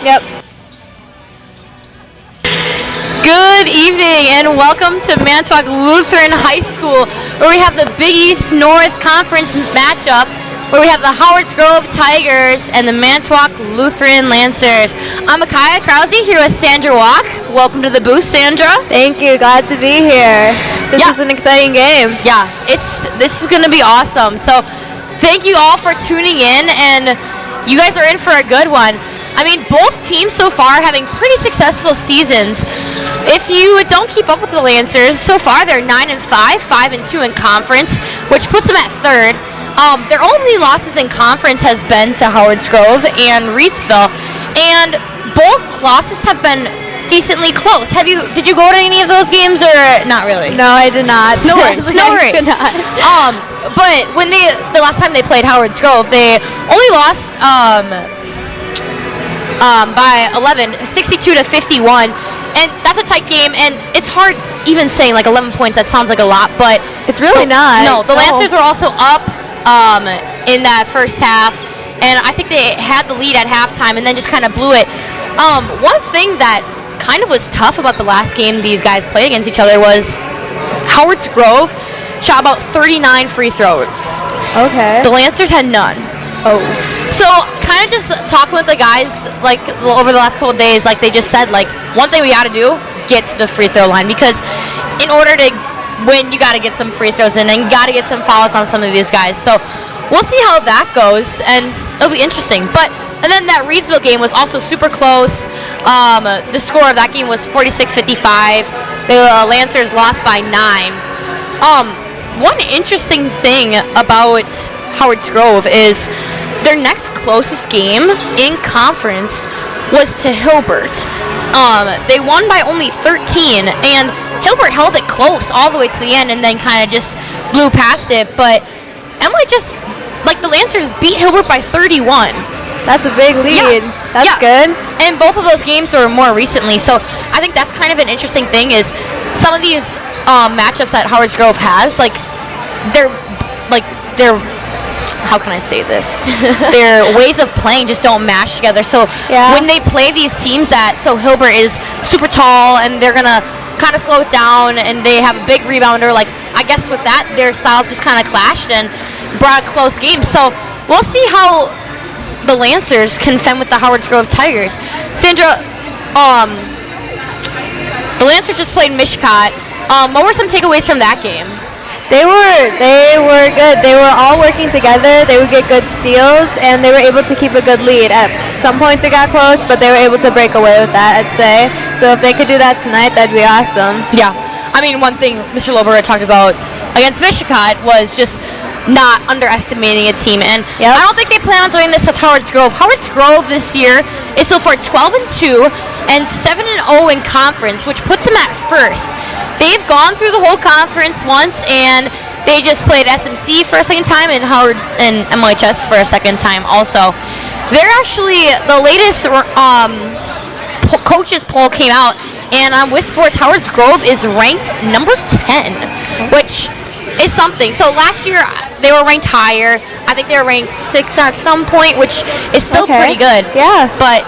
Yep. Good evening and welcome to Manitowoc Lutheran High School, where we have the Big East North Conference matchup, where we have the Howards Grove Tigers and the Manitowoc Lutheran Lancers. I'm Micaiah Krause here with Sandra Walk. Welcome to the booth, Sandra. Thank you. Glad to be here. This is an exciting game. Yeah, this is going to be awesome. So thank you all for tuning in, and you guys are in for a good one. I mean, both teams so far having pretty successful seasons. If you don't keep up with the Lancers, so far they're 9-5, 5-2 in conference, which puts them at third. Their only losses in conference has been to Howards Grove and Reedsville, and both losses have been decently close. Did you go to any of those games or not really? No, I did not. No worries. No worries. But when the last time they played Howards Grove, they only lost by 11, 62-51, and that's a tight game. And it's hard even saying like 11 points. That sounds like a lot, but it's really not. No, the Lancers were also up in that first half, and I think they had the lead at halftime and then just kind of blew it. One thing that kind of was tough about the last game these guys played against each other was Howards Grove shot about 39 free throws. Okay. The Lancers had none. Oh. So kind of just talking with the guys like over the last couple of days, like they just said, like one thing we got to do, get to the free throw line, because in order to win, you got to get some free throws in and you got to get some fouls on some of these guys. So we'll see how that goes, and it'll be interesting. And then that Reedsville game was also super close. The score of that game was 46-55. The Lancers lost by 9. One interesting thing about Howards Grove is their next closest game in conference was to Hilbert. They won by only 13, and Hilbert held it close all the way to the end and then kind of just blew past it. But MLHS, like the Lancers, beat Hilbert by 31. That's a big lead. Yeah. That's good. And both of those games were more recently, so I think that's kind of an interesting thing is some of these matchups that Howards Grove has, they're how can I say this? Their ways of playing just don't mash together. So when they play these teams Hilbert is super tall and they're gonna kind of slow it down, and they have a big rebounder, I guess with that their styles just kind of clashed and brought a close game. So we'll see how the Lancers can fend with the Howards Grove Tigers. Sandra, the Lancers just played Mishcot. What were some takeaways from that game? They were good. They were all working together. They would get good steals, and they were able to keep a good lead. At some points it got close, but they were able to break away with that, I'd say. So if they could do that tonight, that'd be awesome. Yeah. I mean, one thing Mr. Lover talked about against Mishcot was just not underestimating a team. And I don't think they plan on doing this with Howards Grove. Howards Grove this year is so far 12-2 and 7-0 in conference, which puts them at first. They've gone through the whole conference once, and they just played SMC for a second time and Howard and MLHS for a second time also. They're actually, the latest coaches poll came out, and on With Sports, Howards Grove is ranked number 10, which is something. So last year they were ranked higher. I think they were ranked 6 at some point, which is still pretty good. Yeah. But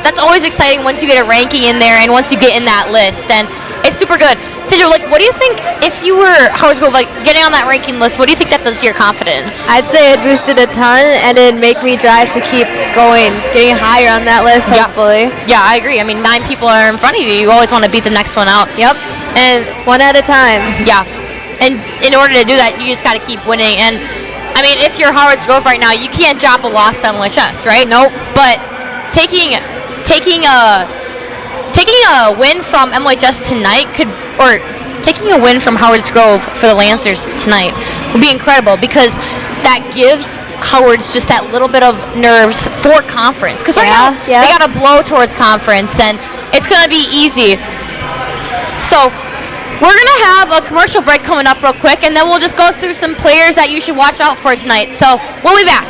that's always exciting once you get a ranking in there and once you get in that list, and it's super good. Sandra, what do you think if you were Howards Grove, getting on that ranking list? What do you think that does to your confidence? I'd say it boosted a ton, and it'd make me drive to keep going, getting higher on that list, hopefully. Yeah, I agree. I mean, 9 people are in front of you. You always want to beat the next one out. Yep. And one at a time. Yeah. And in order to do that, you just got to keep winning. And I mean, if you're Howards Grove right now, you can't drop a loss to MLHS, right? Nope. But taking a win from MLHS tonight taking a win from Howards Grove for the Lancers tonight would be incredible, because that gives Howards just that little bit of nerves for conference. Because right now they got to blow towards conference, and it's going to be easy. So we're going to have a commercial break coming up real quick, and then we'll just go through some players that you should watch out for tonight. So we'll be back.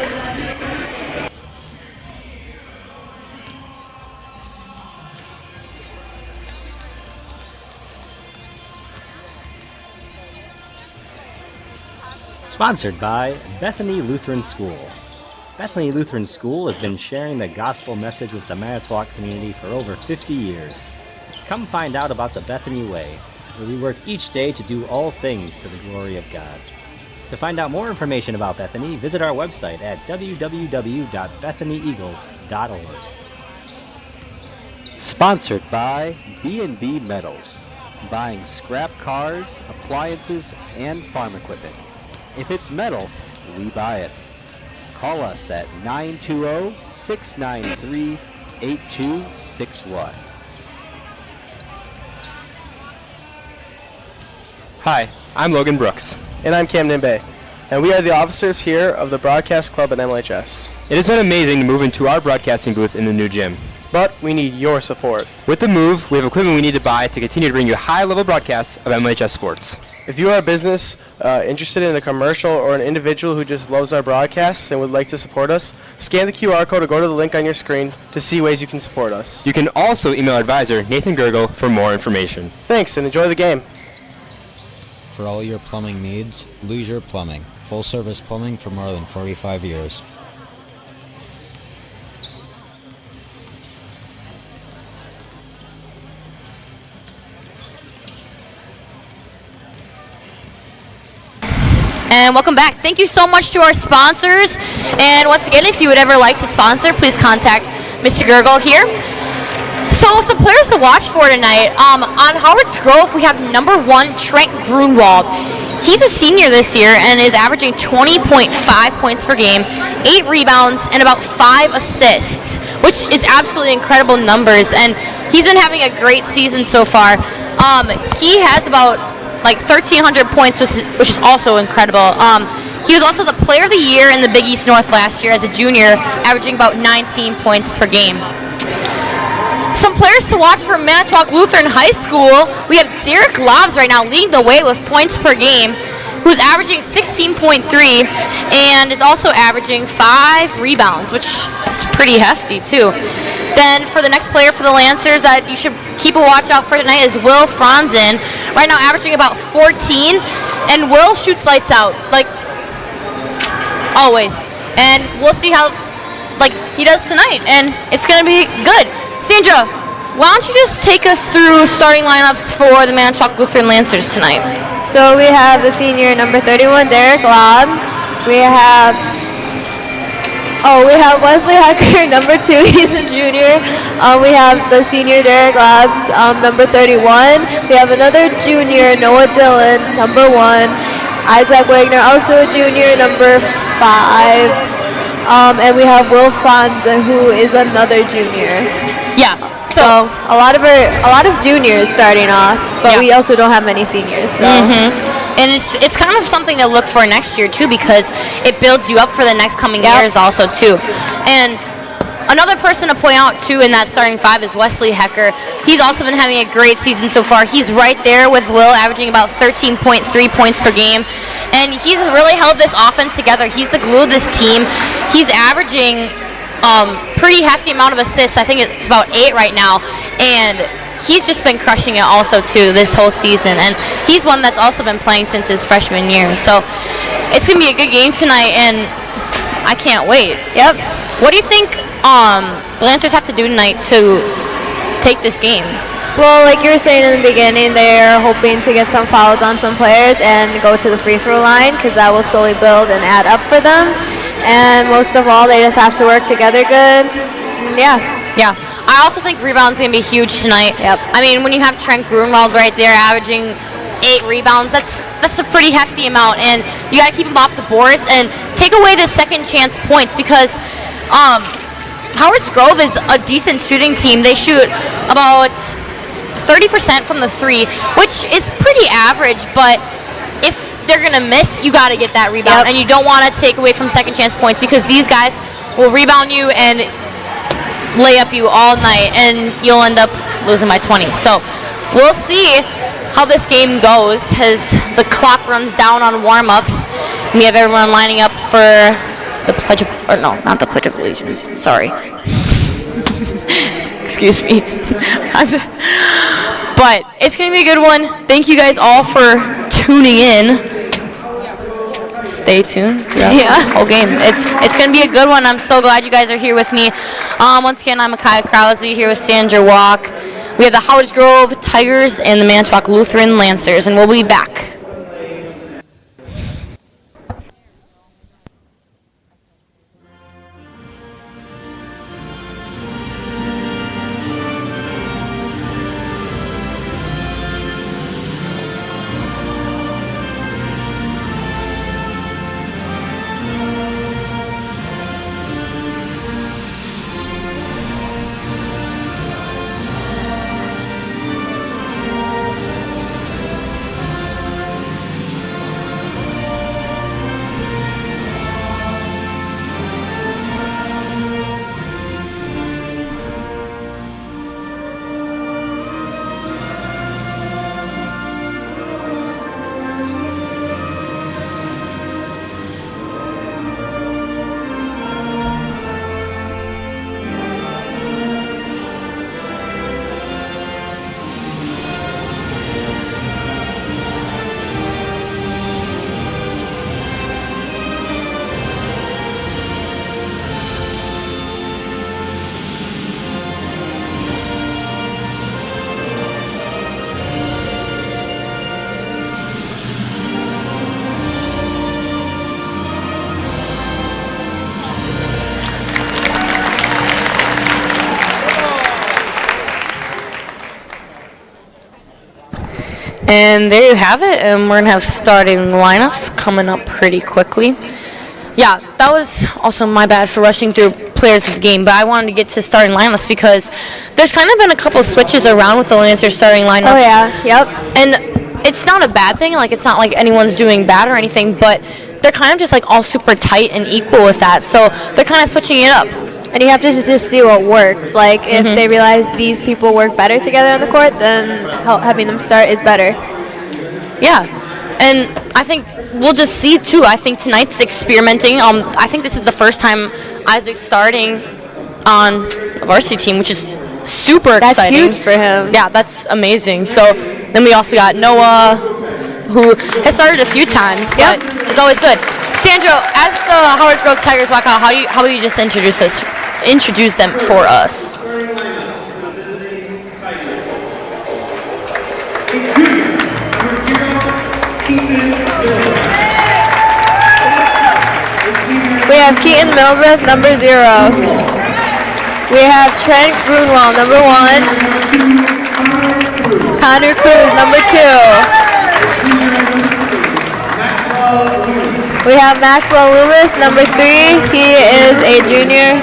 Sponsored by Bethany Lutheran School. Bethany Lutheran School has been sharing the gospel message with the Manitowoc community for over 50 years. Come find out about the Bethany Way, where we work each day to do all things to the glory of God. To find out more information about Bethany, visit our website at www.bethanyeagles.org. Sponsored by B&B Metals, buying scrap cars, appliances, and farm equipment. If it's metal, we buy it. Call us at 920-693-8261. Hi, I'm Logan Brooks. And I'm Camden Bay. And we are the officers here of the Broadcast Club at MLHS. It has been amazing to move into our broadcasting booth in the new gym. But we need your support. With the move, we have equipment we need to buy to continue to bring you high-level broadcasts of MLHS sports. If you are a business interested in a commercial or an individual who just loves our broadcasts and would like to support us, scan the QR code or go to the link on your screen to see ways you can support us. You can also email our advisor, Nathan Gergel, for more information. Thanks, and enjoy the game. For all your plumbing needs, Leisure Plumbing. Full-service plumbing for more than 45 years. And welcome back. Thank you so much to our sponsors. And once again, if you would ever like to sponsor, please contact Mr. Gergel here. So some players to watch for tonight. On Howard's Grove, we have number 1, Trent Grunwald. He's a senior this year and is averaging 20.5 points per game, 8 rebounds, and about 5 assists, which is absolutely incredible numbers. And he's been having a great season so far. He has about 1,300 points, which is also incredible. He was also the Player of the Year in the Big East North last year as a junior, averaging about 19 points per game. Some players to watch for Manitowoc Lutheran High School. We have Derek Lobbs right now leading the way with points per game, who's averaging 16.3 and is also averaging 5 rebounds, which is pretty hefty too. Then for the next player for the Lancers that you should keep a watch out for tonight is Will Franzen, right now averaging about 14, and Will shoots lights out, like always. And we'll see how he does tonight, and it's going to be good. Sandra, why don't you just take us through starting lineups for the Manitowoc Lutheran Lancers tonight? So we have the senior number 31, Derek Lobbs. We have Wesley Hecker, number 2. He's a junior. We have the senior Derek Lobbs, number 31. We have another junior, Noah Dillon, number 1. Isaac Wagner, also a junior, number 5. And we have Will Franzen, who is another junior. Yeah. So a lot of juniors starting off, but we also don't have many seniors. So. And it's kind of something to look for next year too, because it builds you up for the next coming years also too. And another person to point out too in that starting 5 is Wesley Hecker. He's also been having a great season so far. He's right there with Will, averaging about 13.3 points per game. And he's really held this offense together. He's the glue of this team. He's averaging pretty hefty amount of assists. I think it's about 8 right now, and he's just been crushing it also too this whole season. And he's one that's also been playing since his freshman year. So it's gonna be a good game tonight, and I can't wait. Yep. What do you think the Lancers have to do tonight to take this game? Well, like you were saying in the beginning, they're hoping to get some fouls on some players and go to the free throw line, because that will slowly build and add up for them. And most of all, they just have to work together good. Yeah. I also think rebounds going to be huge tonight. Yep. I mean, when you have Trent Grunwald right there averaging 8 rebounds, that's a pretty hefty amount, and you got to keep him off the boards and take away the second chance points, because Howard's Grove is a decent shooting team. They shoot about 30% from the 3, which is pretty average, but if they're going to miss, you got to get that rebound. And you don't want to take away from second chance points, because these guys will rebound you and lay up you all night, and you'll end up losing by 20. So we'll see how this game goes as the clock runs down on warm-ups. We have everyone lining up for the Pledge of, or no, not the Pledge of Allegiance, sorry. Excuse me. But it's going to be a good one. Thank you guys all for tuning in. stay tuned throughout the whole game. It's going to be a good one. I'm so glad you guys are here with me. Once again, I'm Micaiah Krause here with Sandra Walk. We have the Howards Grove Tigers and the Manitowoc Lutheran Lancers, and we'll be back. And there you have it, and we're going to have starting lineups coming up pretty quickly. Yeah, that was also my bad for rushing through players of the game, but I wanted to get to starting lineups because there's kind of been a couple switches around with the Lancers starting lineups. Oh, yeah. Yep. And it's not a bad thing, like it's not like anyone's doing bad or anything, but they're kind of just like all super tight and equal with that, so they're kind of switching it up. And you have to just see what works. Like, if they realize these people work better together on the court, then having them start is better. Yeah. And I think we'll just see, too. I think tonight's experimenting. I think this is the first time Isaac's starting on a varsity team, which is super exciting. That's huge for him. Yeah, that's amazing. So then we also got Noah, who has started a few times, but it's always good. Sandro, as the Howards Grove Tigers walk out, how about you just introduce them for us? We have Keaton Milbreth, number 0. We have Trent Grunwald, number 1. Connor Cruz, number 2. We have Maxwell Loomis, number 3. He is a junior.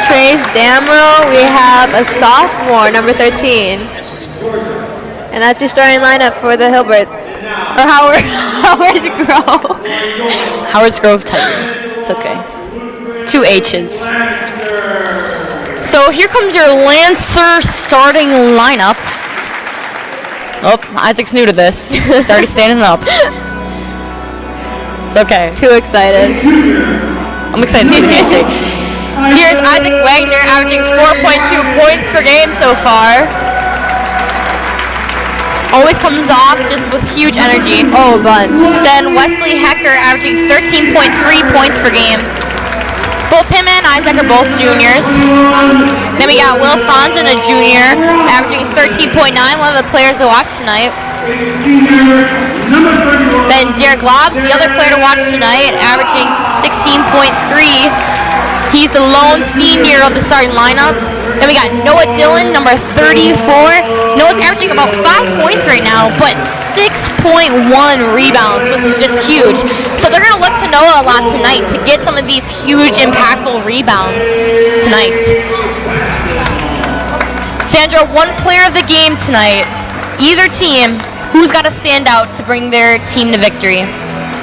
Trace Damro, we have a sophomore, number 13. And that's your starting lineup for the Hilbert. Or Howards Grove. Howards Grove Tigers. It's okay. 2 H's. So here comes your Lancer starting lineup. Oh, Isaac's new to this. He's already standing up. It's okay. Too excited. I'm excited to see the handshake. Here's Isaac Wagner averaging 4.2 points per game so far. Always comes off just with huge energy. Oh, a bunch. Then Wesley Hecker averaging 13.3 points per game. Both him and Isaac are both juniors. Then we got Will Fonson, a junior, averaging 13.9, one of the players to watch tonight. Then Derek Lobbs, the other player to watch tonight, averaging 16.3. He's the lone senior of the starting lineup. Then we got Noah Dillon, number 34. Noah's averaging about 5 points right now, but 6.1 rebounds, which is just huge. So they're going to look to Noah a lot tonight to get some of these huge, impactful rebounds tonight. Sandra, one player of the game tonight, either team, who's got to stand out to bring their team to victory?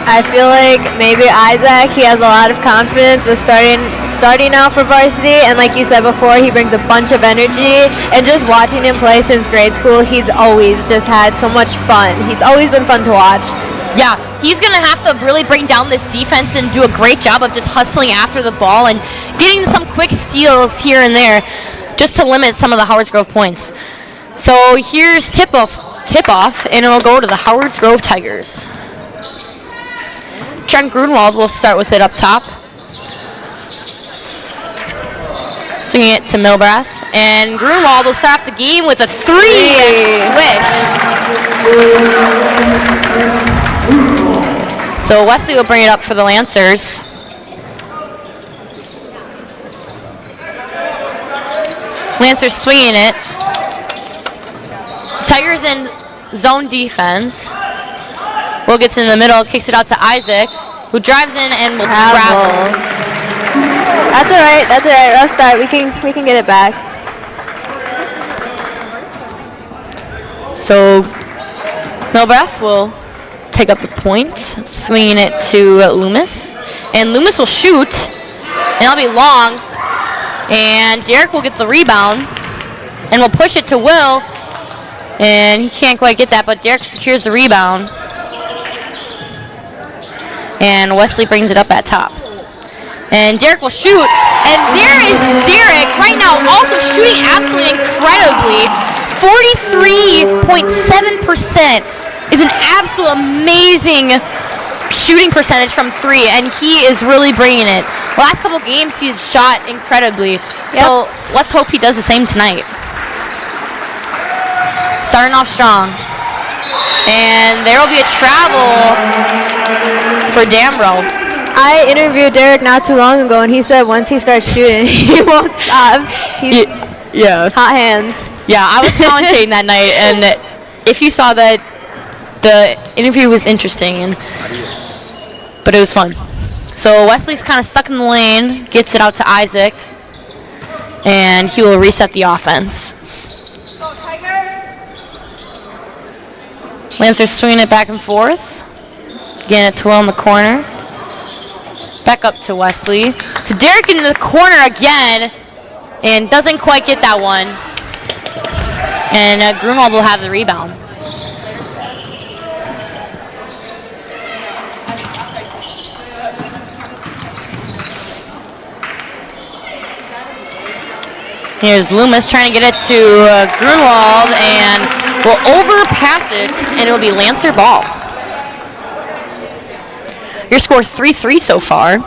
I feel like maybe Isaac, he has a lot of confidence with starting out for varsity, and like you said before, he brings a bunch of energy, and just watching him play since grade school, he's always just had so much fun. He's always been fun to watch. Yeah, he's going to have to really bring down this defense and do a great job of just hustling after the ball and getting some quick steals here and there just to limit some of the Howards Grove points. So here's tip-off, and it'll go to the Howards Grove Tigers. Trent Grunwald will start with it up top. Swinging it to Milbrath. And Grunwald will start off the game with a 3 swish. So Wesley will bring it up for the Lancers. Lancers swinging it. Tigers in zone defense. Will gets in the middle, kicks it out to Isaac, who drives in and will travel. That's all right. That's all right. Rough start. We can get it back. So Milbrath will take up the point, swinging it to Loomis, and Loomis will shoot, and it'll be long. And Derek will get the rebound, and will push it to Will, and he can't quite get that, but Derek secures the rebound. And Wesley brings it up at top. And Derek will shoot. And there is Derek right now also shooting absolutely incredibly. 43.7% is an absolute amazing shooting percentage from 3. And he is really bringing it. The last couple games he's shot incredibly. So let's hope he does the same tonight. Starting off strong. And there will be a travel for Damro. I interviewed Derek not too long ago, and he said once he starts shooting, he won't stop. He's hot hands. Yeah, I was commentating that night, and if you saw that, the interview was interesting, but it was fun. So Wesley's kind of stuck in the lane, gets it out to Isaac, and he will reset the offense. Lancers swinging it back and forth. Getting it to Will in the corner. Back up to Wesley. To Derek in the corner again. And doesn't quite get that one. And Grunwald will have the rebound. Here's Loomis trying to get it to Grunwald, and will overpass it, and it will be Lancer ball. Your score 3-3 so far.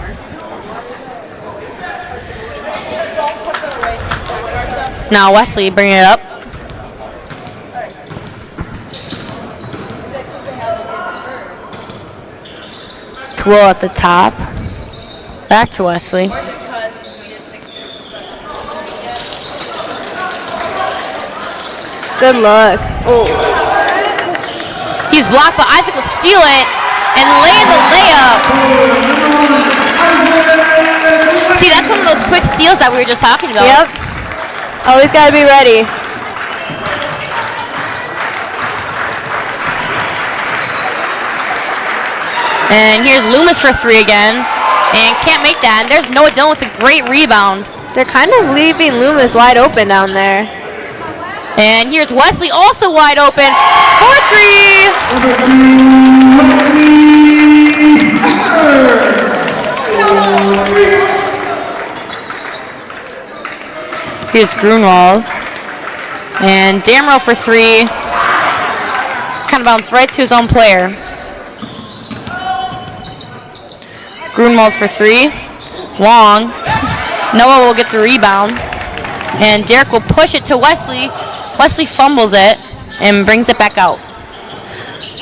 Now Wesley bringing it up. To Will at the top. Back to Wesley. Good luck. Oh. He's blocked, but Isaac will steal it and lay in the layup. See, that's one of those quick steals that we were just talking about. Yep. Always got to be ready. And here's Loomis for 3 again. And can't make that. And there's Noah Dillon with a great rebound. They're kind of leaving Loomis wide open down there. And here's Wesley also wide open for 3. Here's Grunwald. And Damro for 3. Kind of bounced right to his own player. Grunwald for 3. Long. Noah will get the rebound. And Derek will push it to Wesley. Wesley fumbles it and brings it back out.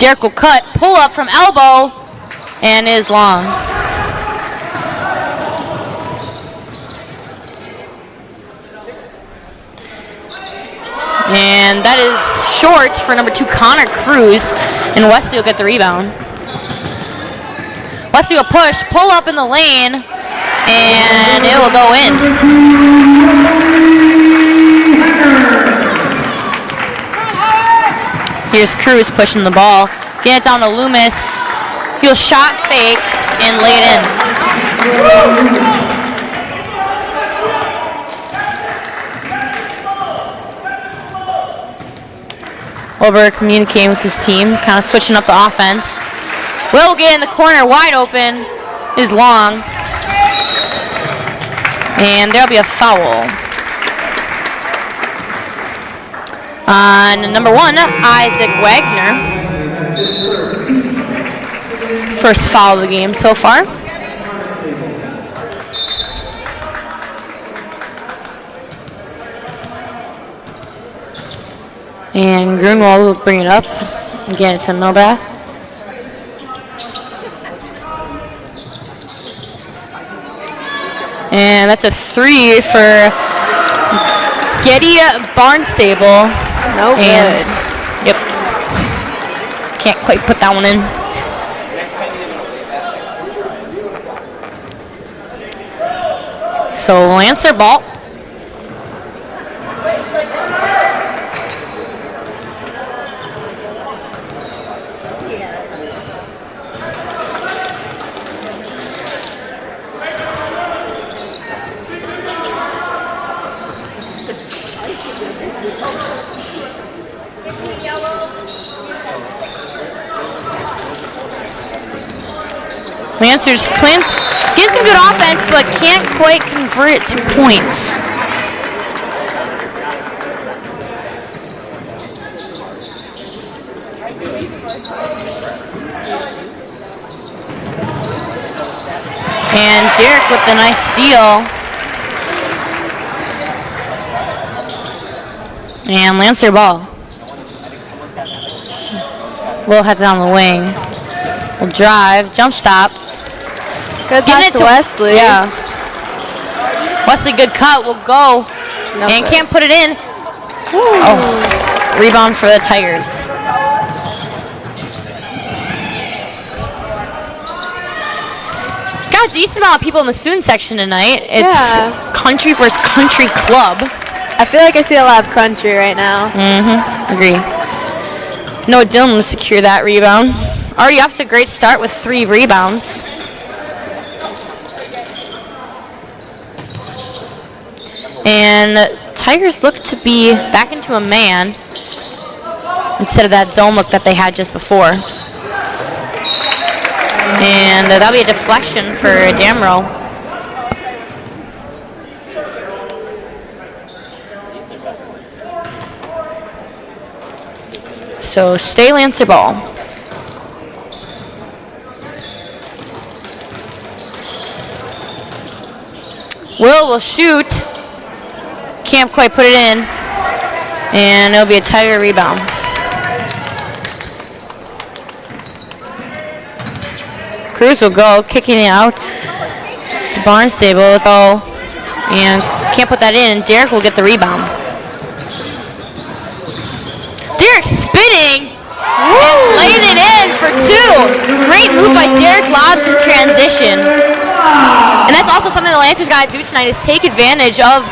Derek will cut, pull up from elbow, and is long. And that is short for number 2, Connor Cruz, and Wesley will get the rebound. Wesley will push, pull up in the lane, and it will go in. Here's Cruz pushing the ball. Get it down to Loomis. He'll shot fake and lay it in. Wilbur communicating with his team, kind of switching up the offense. Will get in the corner, wide open, is long. And there'll be a foul on number 1, Isaac Wagner. First foul of the game so far. And Grunwald will bring it up. Again, it's a Milbath. And that's a 3 for Getty Barnstable. No good. Yep. Can't quite put that one in. So Lancer ball. Lancers plans getting some good offense, but can't quite convert it to points. And Derek with the nice steal. And Lancer ball. Will has it on the wing. Will drive, jump stop. Good Getting pass it to to Wesley. Yeah. Wesley, good cut, will go. No And good. can't put it in. Oh, rebound for the Tigers. Got a decent amount of people in the student section tonight. It's Yeah. country versus country club. I feel like I see a lot of country right now. Agree. Noah Dillon will secure that rebound. Already off to a great start with 3 rebounds. And Tigers look to be back into a man instead of that zone look that they had just before. And that'll be a deflection for Damro. So stay Lancer ball. Will shoot. Can't quite put it in. And it'll be a Tiger rebound. Cruz will go, kicking it out to Barnstable. Go, and can't put that in. And Derek will get the rebound. Derek spinning and laying it in for 2. Great move by Derek Lobs in transition. And that's also something the Lancers got to do tonight is take advantage of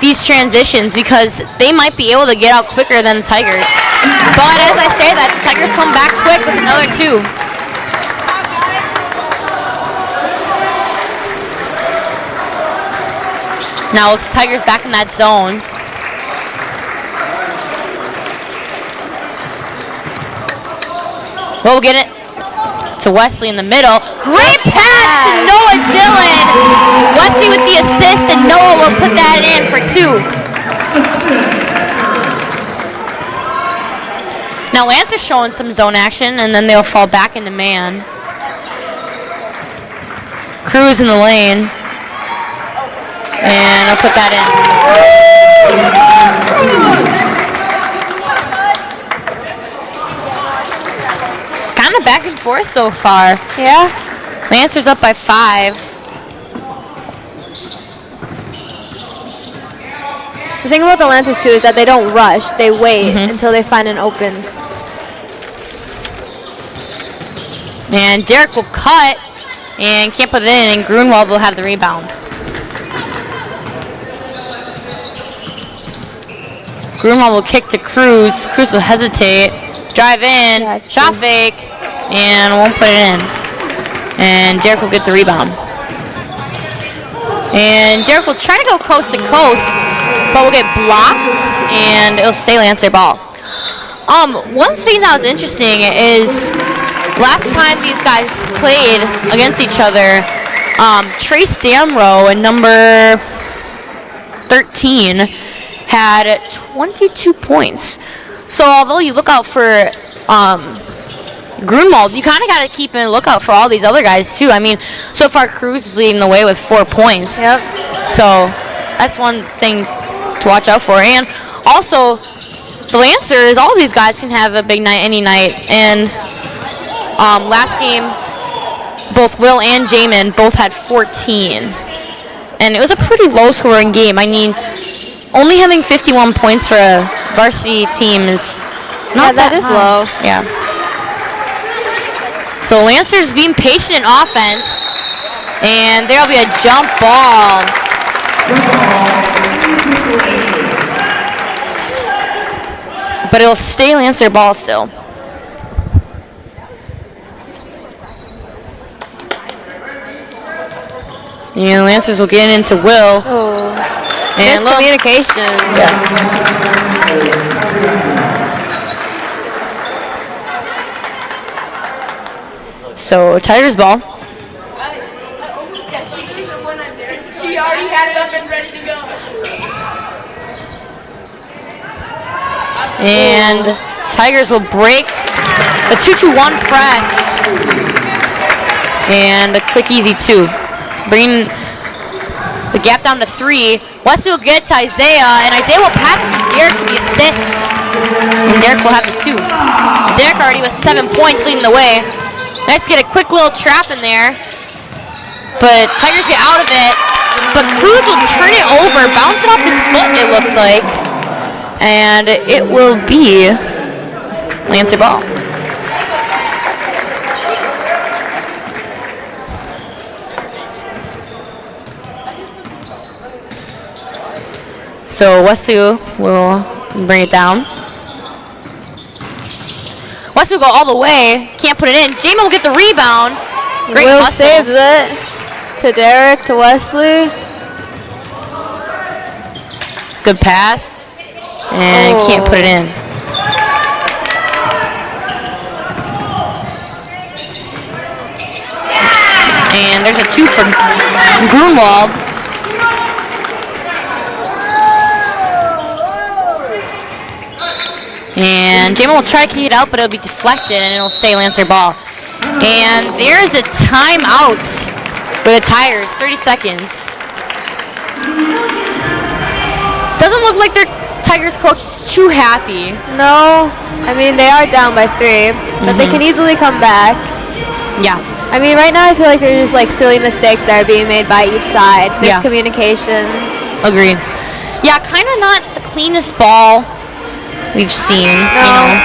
these transitions because they might be able to get out quicker than the Tigers. But as I say that, the Tigers come back quick with another 2. Now it's Tigers back in that zone. We'll get it to Wesley in the middle. Great pass to Noah Dillon. Wesley with the assist, and Noah will put that in for 2. Now Lance is showing some zone action, and then they'll fall back into man. Cruz in the lane. And I'll put that in. Kind of back and forth so far. Yeah. Lancers up by 5. The thing about the Lancers too is that they don't rush. They wait until they find an open. And Derek will cut and can't put it in, and Grunwald will have the rebound. Grunwald will kick to Cruz. Cruz will hesitate. Drive in, Yeah, shot true. fake, and won't put it in. And Derek will get the rebound. And Derek will try to go coast to coast, but will get blocked, and it'll stay Lancer ball. One thing that was interesting is last time these guys played against each other, Trace Damro and number 13 had 22 points. So although you look out for Grunwald, you kind of got to keep a lookout for all these other guys, too. I mean, so far, Cruz is leading the way with 4 points. Yep. So that's one thing to watch out for. And also, the Lancers, all these guys can have a big night any night. And last game, both Will and Jamin both had 14. And it was a pretty low-scoring game. I mean, only having 51 points for a varsity team is not that is high. low. Yeah. So Lancers being patient in offense, and there'll be a jump ball. But it'll stay Lancer ball still. And Lancers will get into Will. Oh. And Miscommunication. So Tigers ball. She already had it up and ready to go. And Tigers will break the 2-2-1 press. And a quick easy 2. Bringing the gap down to 3. Wesley will get to Isaiah, and Isaiah will pass it to Derek for the assist. And Derek will have the 2. Derek already with 7 points leading the way. Nice to get a quick little trap in there. But Tigers get out of it. But Cruz will turn it over, bounce it off his foot, it looked like. And it will be Lancer ball. So Wesley will bring it down. Wesley will go all the way. Can't put it in. Jamin will get the rebound. Great Will hustle. saves it to Derek, to Wesley. Good pass. And can't put it in. And there's a 2 for Grunwald. And Jamin will try to kick it out, but it'll be deflected, and it'll stay Lancer ball. And there's a timeout for the Tigers, 30 seconds. Doesn't look like their Tigers coach is too happy. No, I mean, they are down by 3, but they can easily come back. Yeah. I mean, right now I feel like there's just like silly mistakes that are being made by each side. Yeah. Miscommunications. Agreed. Yeah, kind of not the cleanest ball we've seen, you know.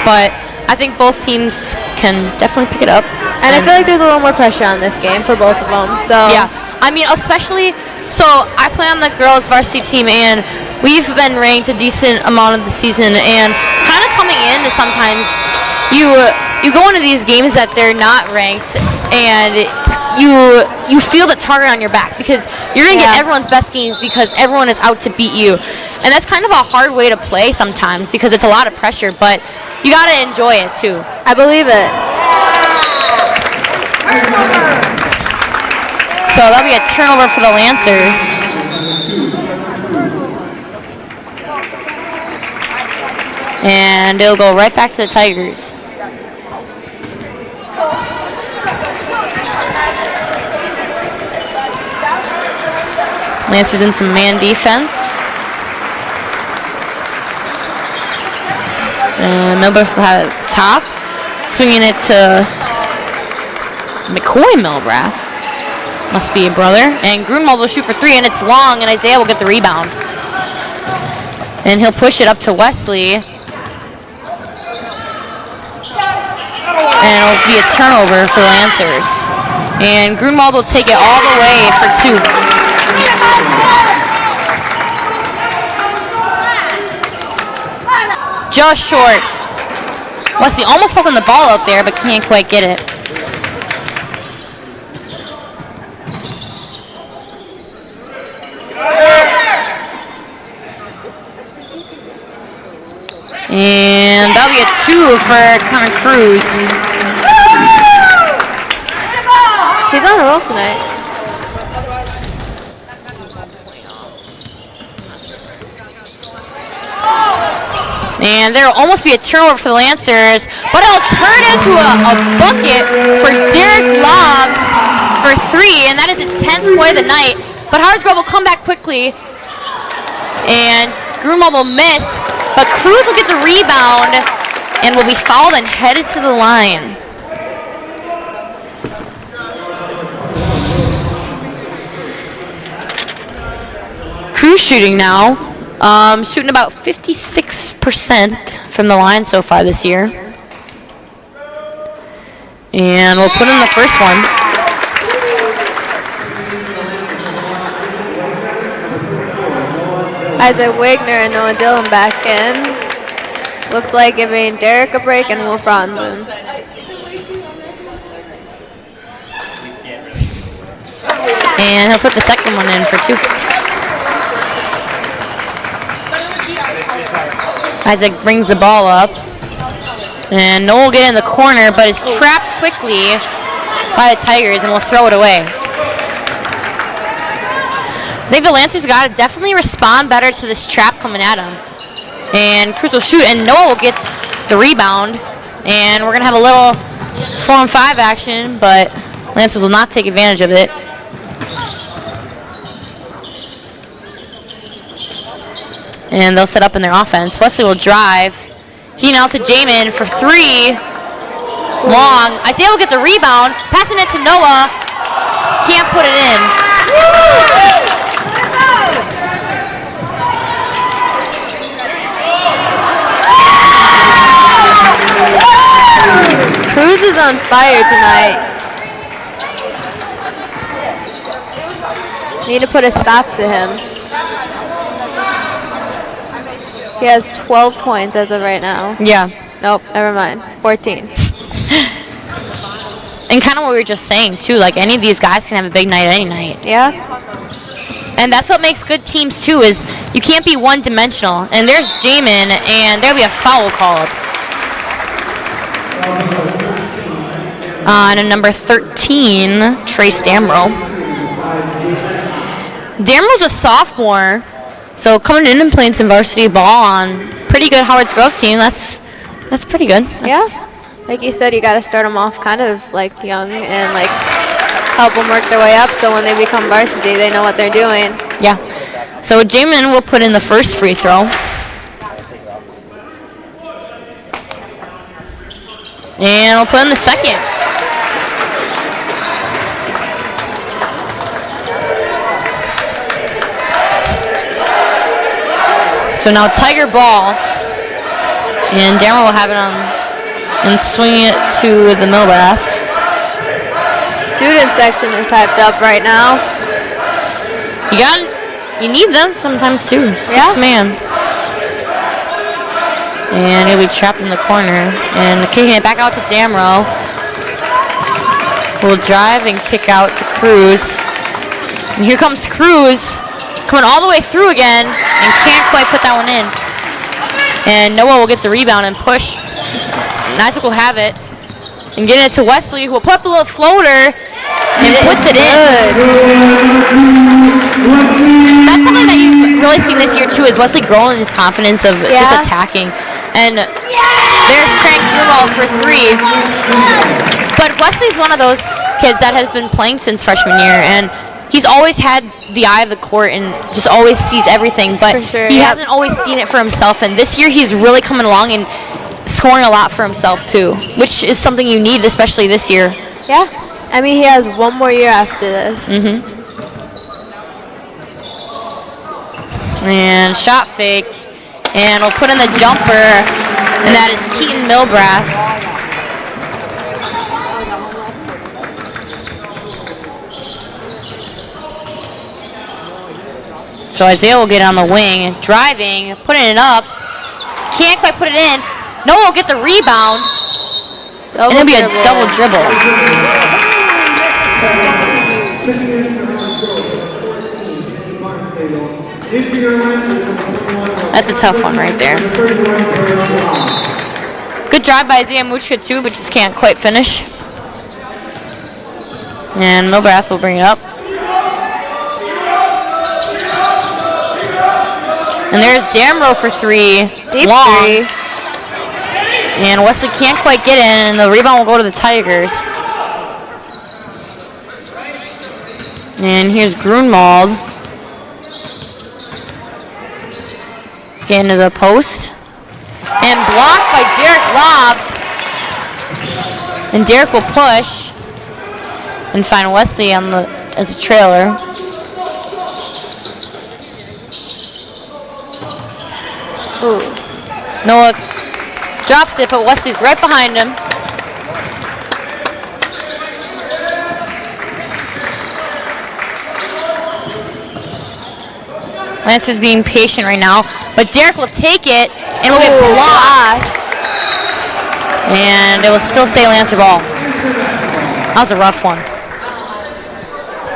But I think both teams can definitely pick it up. And I feel like there's a little more pressure on this game for both of them. So Yeah, I mean, especially, so I play on the girls varsity team, and we've been ranked a decent amount of the season, and kind of coming in to sometimes you go into these games that they're not ranked, and you feel the target on your back because you're gonna get everyone's best games because everyone is out to beat you, and that's kind of a hard way to play sometimes because it's a lot of pressure, but you gotta enjoy it too. I believe it. So that'll be a turnover for the Lancers. And it'll go right back to the Tigers. Lancers in some man defense. And Milbrath at the top. Swinging it to McCoy Milbrath. Must be a brother. And Grunwald will shoot for 3, and it's long, and Isaiah will get the rebound. And he'll push it up to Wesley. And it'll be a turnover for the Lancers. And Grunwald will take it all the way for 2. Just short. Wesley almost poking the ball out there, but can't quite get it. And that'll be a 2 for Connor Cruz. He's on a roll tonight. And there will almost be a turnover for the Lancers, but it'll turn into a bucket for Derek Lobbs for 3, and that is his 10th point of the night. But Hardsgrove will come back quickly, and Grunwald will miss, but Cruz will get the rebound and will be fouled and headed to the line. Cruz shooting now. Shooting about 56% from the line so far this year. And we'll put in the first one. Isaac Wagner and Noah Dillon back in. Looks like giving Derek a break and Will Franzen. And he'll put the second one in for 2. Isaac brings the ball up. And Noah will get in the corner, but is trapped quickly by the Tigers and will throw it away. I think the Lancers got to definitely respond better to this trap coming at him. And Cruz will shoot, and Noah will get the rebound. And we're going to have a little 4-on-5 action, but Lancers will not take advantage of it. And they'll set up in their offense. Wesley will drive. He out to Jamin for 3. Long. Isaiah will get the rebound. Passing it to Noah. Can't put it in. Cruz is on fire tonight. Need to put a stop to him. He has 12 points as of right now. Yeah. Nope, never mind. 14. And kind of what we were just saying, too. Like, any of these guys can have a big night any night. Yeah. And that's what makes good teams, too, is you can't be one-dimensional. And there's Jamin, and there'll be a foul called. On number 13, Trace Damrell. Damrell's a sophomore, so coming in and playing some varsity ball on pretty good Howard's Grove team, that's pretty good. Yeah. Like you said, you got to start them off kind of like young and like help them work their way up so when they become varsity, they know what they're doing. Yeah. So Jamin will put in the first free throw. And we'll put in the second. So now Tiger ball, and Darren will have it on and swing it to the Millbraths. Student section is hyped up right now. You need them sometimes too. 6-man. And he'll be trapped in the corner. And kicking it back out to Damrow. Will drive and kick out to Cruz. And here comes Cruz. Coming all the way through again, and can't quite put that one in. And Noah will get the rebound and push. And Isaac will have it. And get it to Wesley, who will put up the little floater and puts it in. That's something that you've really seen this year too, is Wesley growing his confidence of just attacking. And there's Trank Grunwald for 3. But Wesley's one of those kids that has been playing since freshman year, and he's always had the eye of the court and just always sees everything, but he hasn't always seen it for himself. And this year he's really coming along and scoring a lot for himself too, which is something you need, especially this year. Yeah. I mean, he has one more year after this. And shot fake. And we'll put in the jumper, and that is Keaton Millbrath. So Isaiah will get on the wing, driving, putting it up. Can't quite put it in. Noah will get the rebound. And it'll be a double dribble. That's a tough one right there. Good drive by Isaiah Muchka too, but just can't quite finish. And Millbrath will bring it up. And there's Damro for 3. Deep long. 3. And Wesley can't quite get in, and the rebound will go to the Tigers. And here's Grunwald. Get into the post. And blocked by Derek Lobs. And Derek will push and find Wesley on the as a trailer. Ooh. Noah drops it, but Wesley's right behind him. Lance is being patient right now, but Derek will take it and will get blocked. And it will still stay Lancer ball. That was a rough one.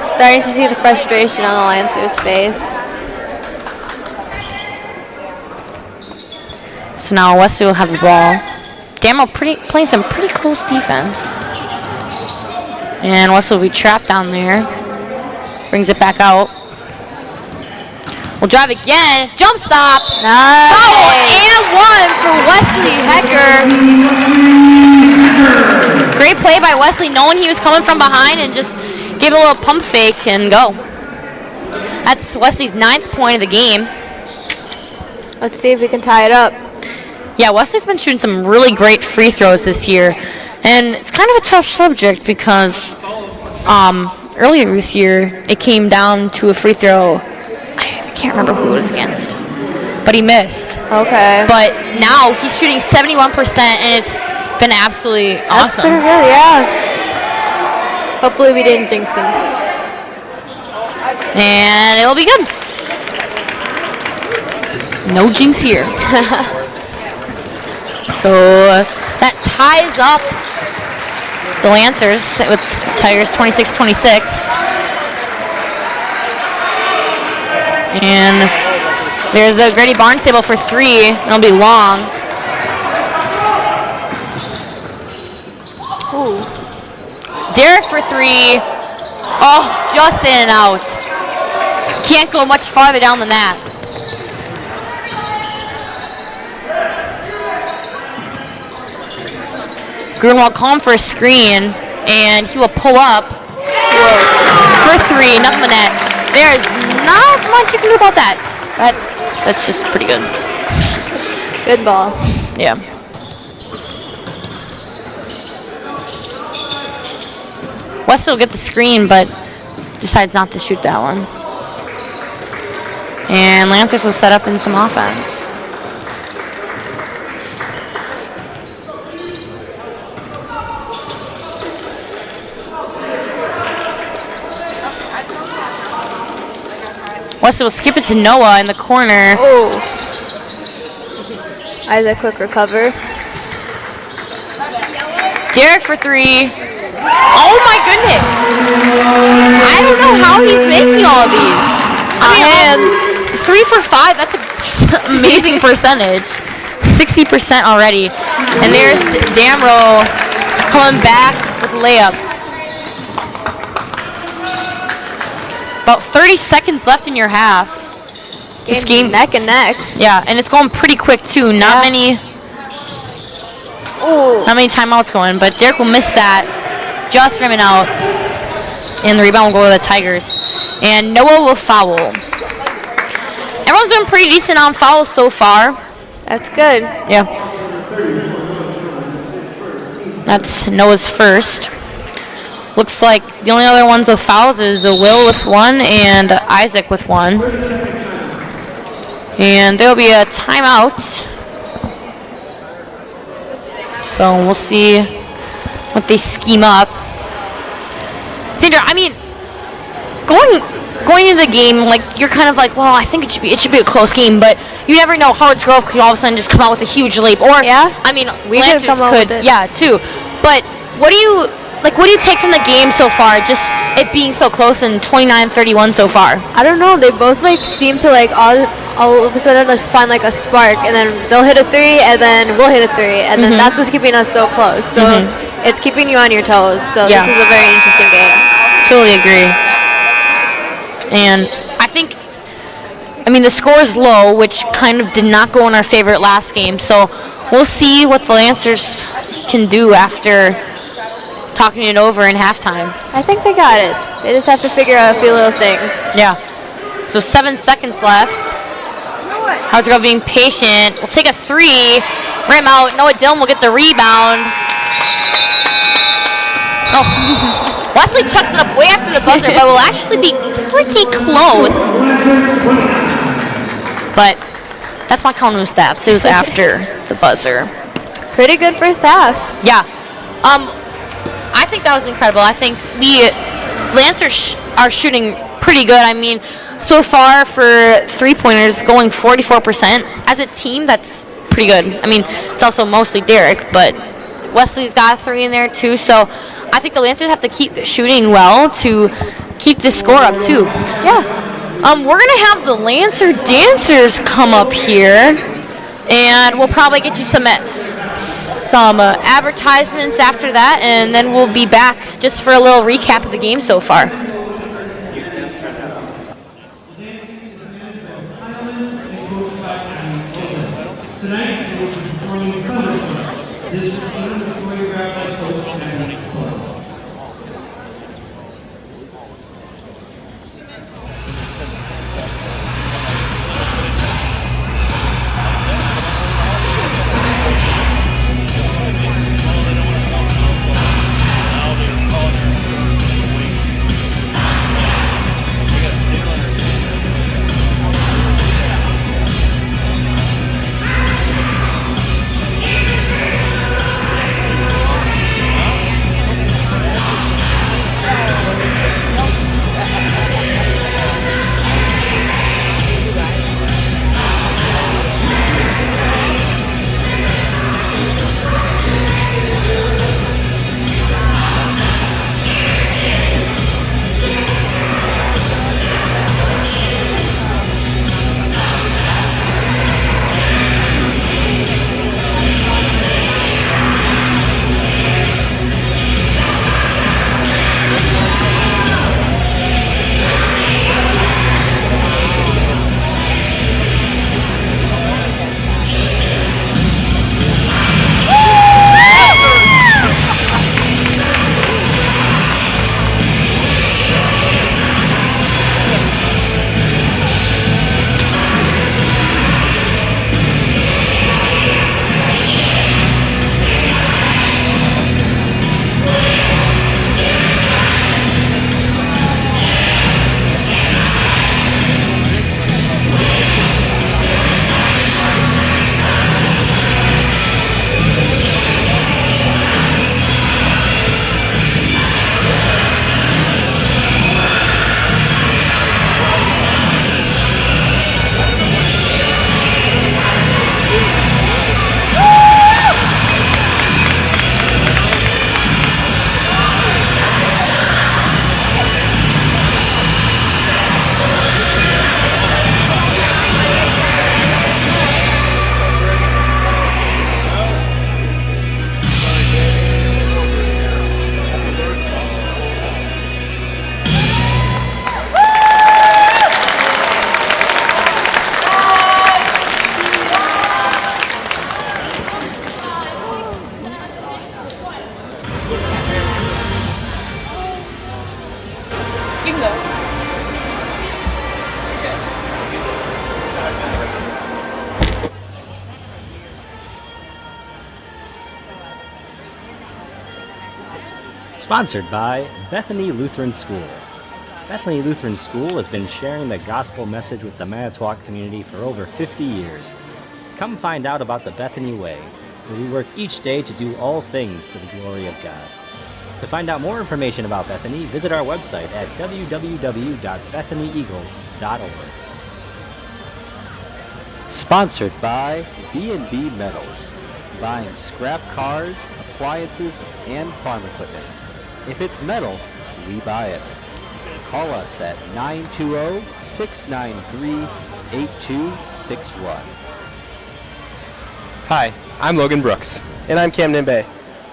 Starting to see the frustration on the Lancers' face. So now Wesley will have the ball. Damo playing some pretty close defense. And Wesley will be trapped down there. Brings it back out. We'll drive again. Jump stop. Nice. Foul and 1 for Wesley Hecker. Great play by Wesley, knowing he was coming from behind and just gave a little pump fake and go. That's Wesley's 9th point of the game. Let's see if we can tie it up. Yeah, Wesley's been shooting some really great free throws this year. And it's kind of a tough subject because earlier this year it came down to a free throw. I can't remember who it was against, but he missed. Okay. But now he's shooting 71%, and it's been absolutely That's awesome. pretty good, yeah. Hopefully we didn't jinx him. And it'll be good. No jinx here. So that ties up the Lancers with Tigers 26-26. And there's a Grady Barnstable for 3. It'll be long. Ooh. Derek for 3. Oh, just in and out. Can't go much farther down than that. Grunwald calling for a screen, and he will pull up for 3, nothing but net. There's not much you can do about that. That's just pretty good. Good ball. Yeah. Wesley will get the screen, but decides not to shoot that one. And Lancers will set up in some offense. Wesley will skip it to Noah in the corner. Oh. Isaac, quick recover. Derek for 3. Oh my goodness. I don't know how he's making all of these. I mean, 3 for 5, that's an amazing percentage. 60% already. And there's Damro coming back with a layup. About 30 seconds left in your half. This game neck and neck. Yeah, and it's going pretty quick too. Not many timeouts going, but Derek will miss that. Just rimming out. And the rebound will go to the Tigers. And Noah will foul. Everyone's doing pretty decent on fouls so far. That's good. Yeah. That's Noah's first. Looks like the only other ones with fouls is Will with 1 and Isaac with 1. And there'll be a timeout. So we'll see what they scheme up. Sandra, I mean, going into the game, like you're kind of like, well, I think it should be a close game, but you never know. Harvard's Grove could all of a sudden just come out with a huge leap, or I mean, we could come out with it. Yeah, too. But what do you take from the game so far? Just it being so close and 29-31 so far. I don't know. They both seem to all of a sudden just find a spark, and then they'll hit a 3, and then we'll hit a 3, and then that's what's keeping us so close. So it's keeping you on your toes. So this is a very interesting game. Totally agree. And I think I mean, the score is low, which kind of did not go in our favor last game. So we'll see what the Lancers can do after talking it over in halftime. I think they got it. They just have to figure out a few little things. Yeah. So 7 seconds left. Hardsgrove being patient. We'll take a 3. Rim out. Noah Dillon will get the rebound. Oh. Wesley chucks it up way after the buzzer, but will actually be pretty close. But that's not counting with stats. It was after the buzzer. Pretty good first half. Yeah. I think that was incredible. I think the Lancers are shooting pretty good. I mean, so far for three-pointers, going 44%. As a team, that's pretty good. I mean, it's also mostly Derek, but Wesley's got a 3 in there too. So I think the Lancers have to keep shooting well to keep this score up too. Yeah. We're gonna have the Lancer dancers come up here, and we'll probably get you some advertisements after that, and then we'll be back just for a little recap of the game so far. Sponsored by Bethany Lutheran School. Bethany Lutheran School has been sharing the gospel message with the Manitowoc community for over 50 years. Come find out about the Bethany Way, where we work each day to do all things to the glory of God. To find out more information about Bethany, visit our website at www.bethanyeagles.org. Sponsored by B&B Metals, buying scrap cars, appliances, and farm equipment. If it's metal, we buy it. Call us at 920-693-8261. Hi, I'm Logan Brooks. And I'm Cam Nimbe.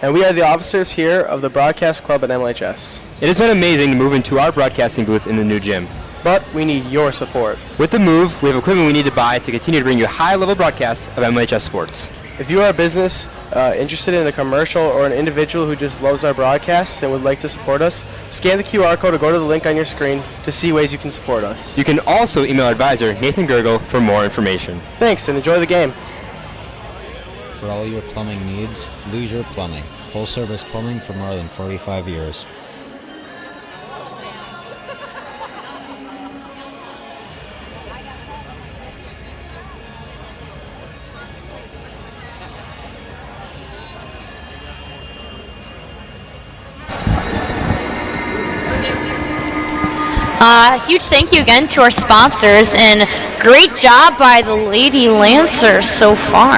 And we are the officers here of the Broadcast Club at MLHS. It has been amazing to move into our broadcasting booth in the new gym. but we need your support. With the move, we have equipment we need to buy to continue to bring you high-level broadcasts of MLHS sports. If you are a business interested in a commercial or an individual who just loves our broadcasts and would like to support us, scan the QR code or go to the link on your screen to see ways you can support us. You can also email our advisor, Nathan Gergel, for more information. Thanks, and enjoy the game. For all your plumbing needs, Leisure Plumbing. Full-service plumbing for more than 45 years. Huge thank you again to our sponsors, and great job by the Lady Lancers so far.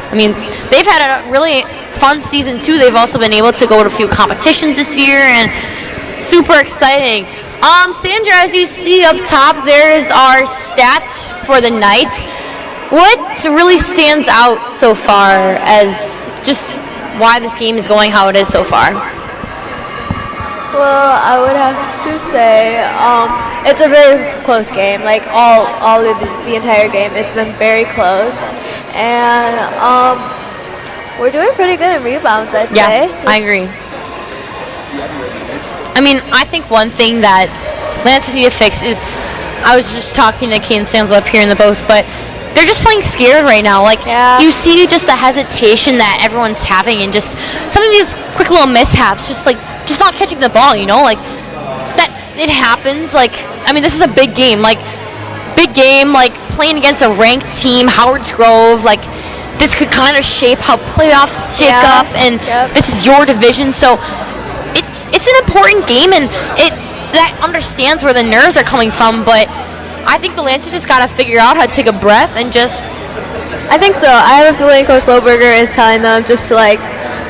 I mean, they've had a really fun season too. They've also been able to go to a few competitions this year, and super exciting. Sandra, as you see up top, there is our stats for the night. What really stands out so far as just why this game is going how it is so far? Well, I would have to say it's a very close game. Like all of the entire game, it's been very close, and we're doing pretty good in rebounds, I'd say. Yeah, I agree. I mean, I think one thing that Lancers need to fix is, I was just talking to Kane Stanzel up here in the booth, but they're just playing scared right now. Like, you see just the hesitation that everyone's having, and just some of these quick little mishaps, just not catching the ball, you know? Like, that, it happens. Like, I mean, this is a big game. Like, playing against a ranked team, Howard's Grove, like, this could kind of shape how playoffs shake up, and this is your division, so it's an important game, and that understands where the nerves are coming from, but I think the Lancers just got to figure out how to take a breath and just... I think so. I have a feeling Coach Lohberger is telling them just to, like,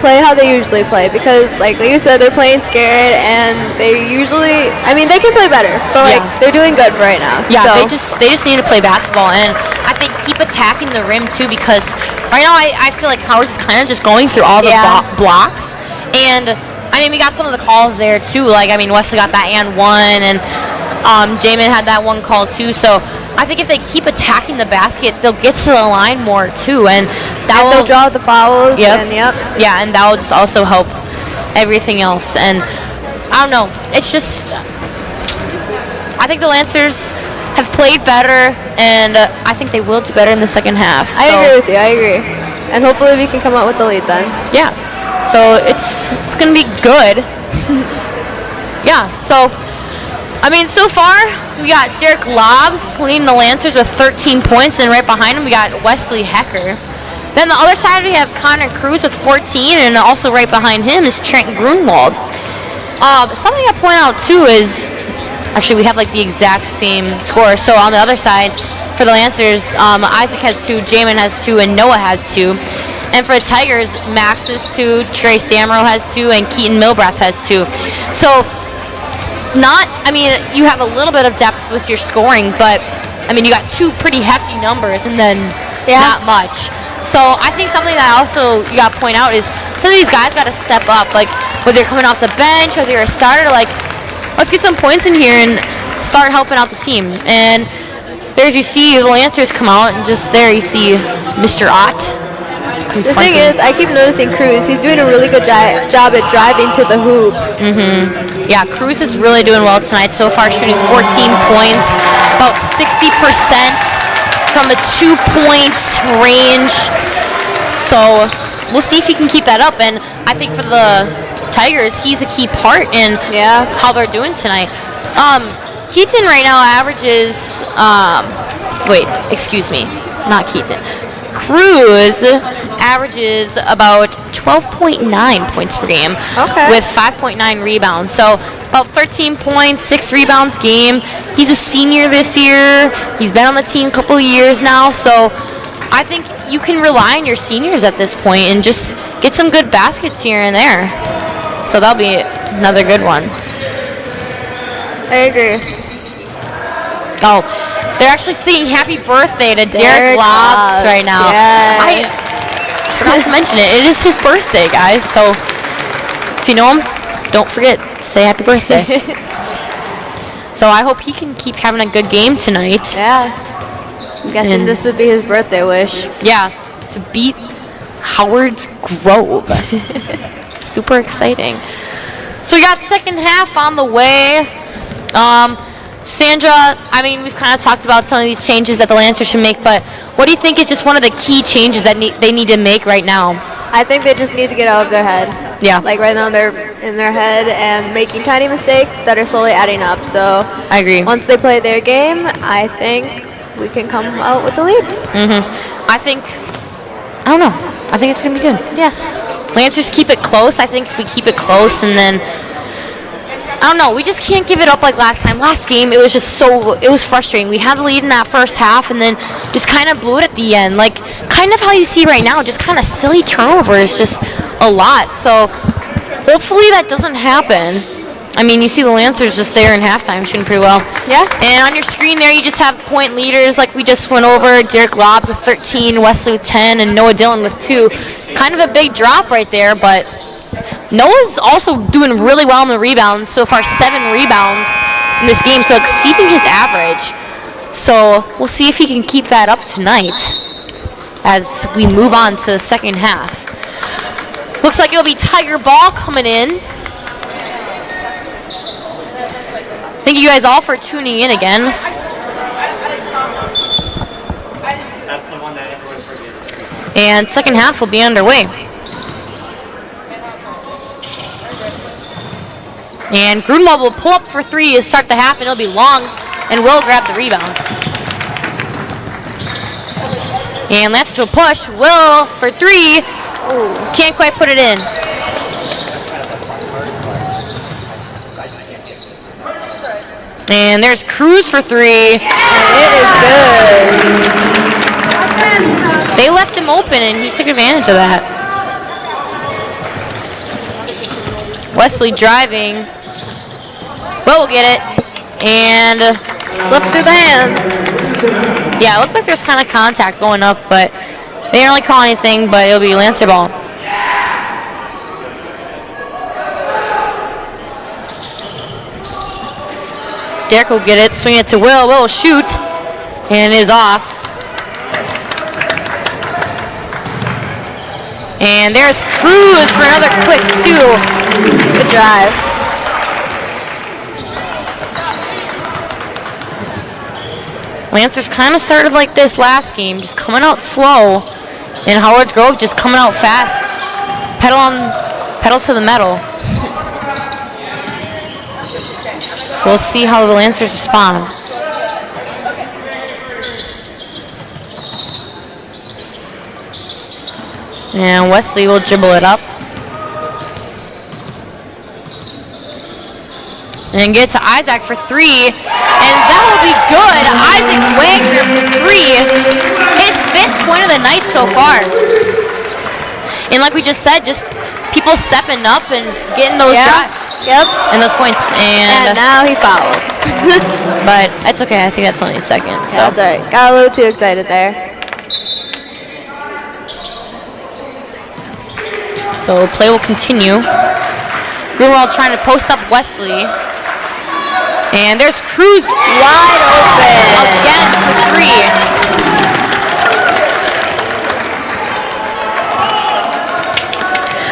play how they usually play, because, like you said, they're playing scared, and they usually... I mean, they can play better, but, like, they're doing good for right now. Yeah, so. they just need to play basketball, and I think keep attacking the rim, too, because right now I feel like Howard's is kind of just going through all the blocks, and... I mean, we got some of the calls there, too. Like, I mean, Wesley got that and one, and Jamin had that one call, too. So I think if they keep attacking the basket, they'll get to the line more, too. And they'll draw the fouls. Yeah, and that will just also help everything else. And I don't know. It's just, I think the Lancers have played better, and I think they will do better in the second half. I agree with you. I agree. And hopefully we can come out with the lead then. Yeah. So it's going to be good. Yeah, so, I mean, so far, we got Derek Lobbs leading the Lancers with 13 points, and right behind him we got Wesley Hecker. Then the other side we have Connor Cruz with 14, and also right behind him is Trent Grunwald. Something I point out, too, is, actually we have like the exact same score. So on the other side, for the Lancers, Isaac has 2, Jamin has 2, and Noah has 2. And for the Tigers, Max has 2, Trey Stamro has 2, and Keaton Milbrath has 2. So, you have a little bit of depth with your scoring, but, I mean, you got 2 pretty hefty numbers, and then not much. So, I think something that also you got to point out is some of these guys got to step up. Like, whether you're coming off the bench, whether you're a starter, like, let's get some points in here and start helping out the team. And there's, you see, the Lancers come out, and just there you see Mr. Ott. The thing is, I keep noticing Cruz. He's doing a really good job at driving to the hoop. Yeah, Cruz is really doing well tonight. So far, shooting 14 points, about 60% from the 2-point range. So we'll see if he can keep that up. And I think for the Tigers, he's a key part in how they're doing tonight. Keaton right now averages, not Keaton. Cruz averages about 12.9 points per game with 5.9 rebounds. So about 13 points, 6 rebounds game. He's a senior this year. He's been on the team a couple of years now. So I think you can rely on your seniors at this point and just get some good baskets here and there. So that'll be another good one. I agree. Oh, they're actually singing happy birthday to Derek Lobbs right now. Yes. I forgot to mention it. It is his birthday, guys. So if you know him, don't forget to say happy birthday. So I hope he can keep having a good game tonight. Yeah. I'm guessing And- this would be his birthday wish. Yeah, to beat Howard's Grove. Super exciting. So we got second half on the way. Sandra, I mean, we've kind of talked about some of these changes that the Lancers should make, but what do you think is just one of the key changes that they need to make right now? I think they just need to get out of their head. Yeah. Like right now they're in their head and making tiny mistakes that are slowly adding up. So I agree. once they play their game, I think we can come out with the lead. I don't know. I think it's going to be good. Yeah. Lancers keep it close. I think if we keep it close and then, I don't know, we just can't give it up like last time. Last game, it was frustrating. We had the lead in that first half and then just kind of blew it at the end. Like, kind of how you see right now, just kind of silly turnovers, just a lot. So, hopefully that doesn't happen. I mean, you see the Lancers just there in halftime shooting pretty well. Yeah. And on your screen there, you just have point leaders like we just went over. Derek Lobbs with 13, Wesley with 10, and Noah Dillon with 2. Kind of a big drop right there, but Noah's also doing really well in the rebounds. So far, 7 rebounds in this game, so exceeding his average. So we'll see if he can keep that up tonight as we move on to the second half. Looks like it'll be Tiger ball coming in. Thank you guys all for tuning in again. And second half will be underway. And Grunwald will pull up for 3 to start the half, and it'll be long, and will grab the rebound. And Lance to a push. Will for 3. Can't quite put it in. And there's Cruz for 3. It is good. They left him open, and he took advantage of that. Wesley driving. Will get it. And Slip through the hands. yeah, it looked like there's kind of contact going up, but they didn't really call anything, but it'll be Lancer ball. Derek will get it, swing it to Will. Will will shoot, and is off. And there's Cruz for another quick 2. Good drive. Lancers kind of started like this last game, just coming out slow, and Howard Grove just coming out fast, pedal to the metal. So we'll see how the Lancers respond. And Wesley will dribble it up. And get to Isaac for 3. And that will be good. Isaac Wagner for 3. His 5th point of the night so far. And like we just said, just people stepping up and getting those shots. Yep. And those points. And now he fouled. But that's okay. I think that's only a second. So. That's all right. Got a little too excited there. So play will continue. Grunwald trying to post up Wesley. And there's Cruz Wide open. again for 3.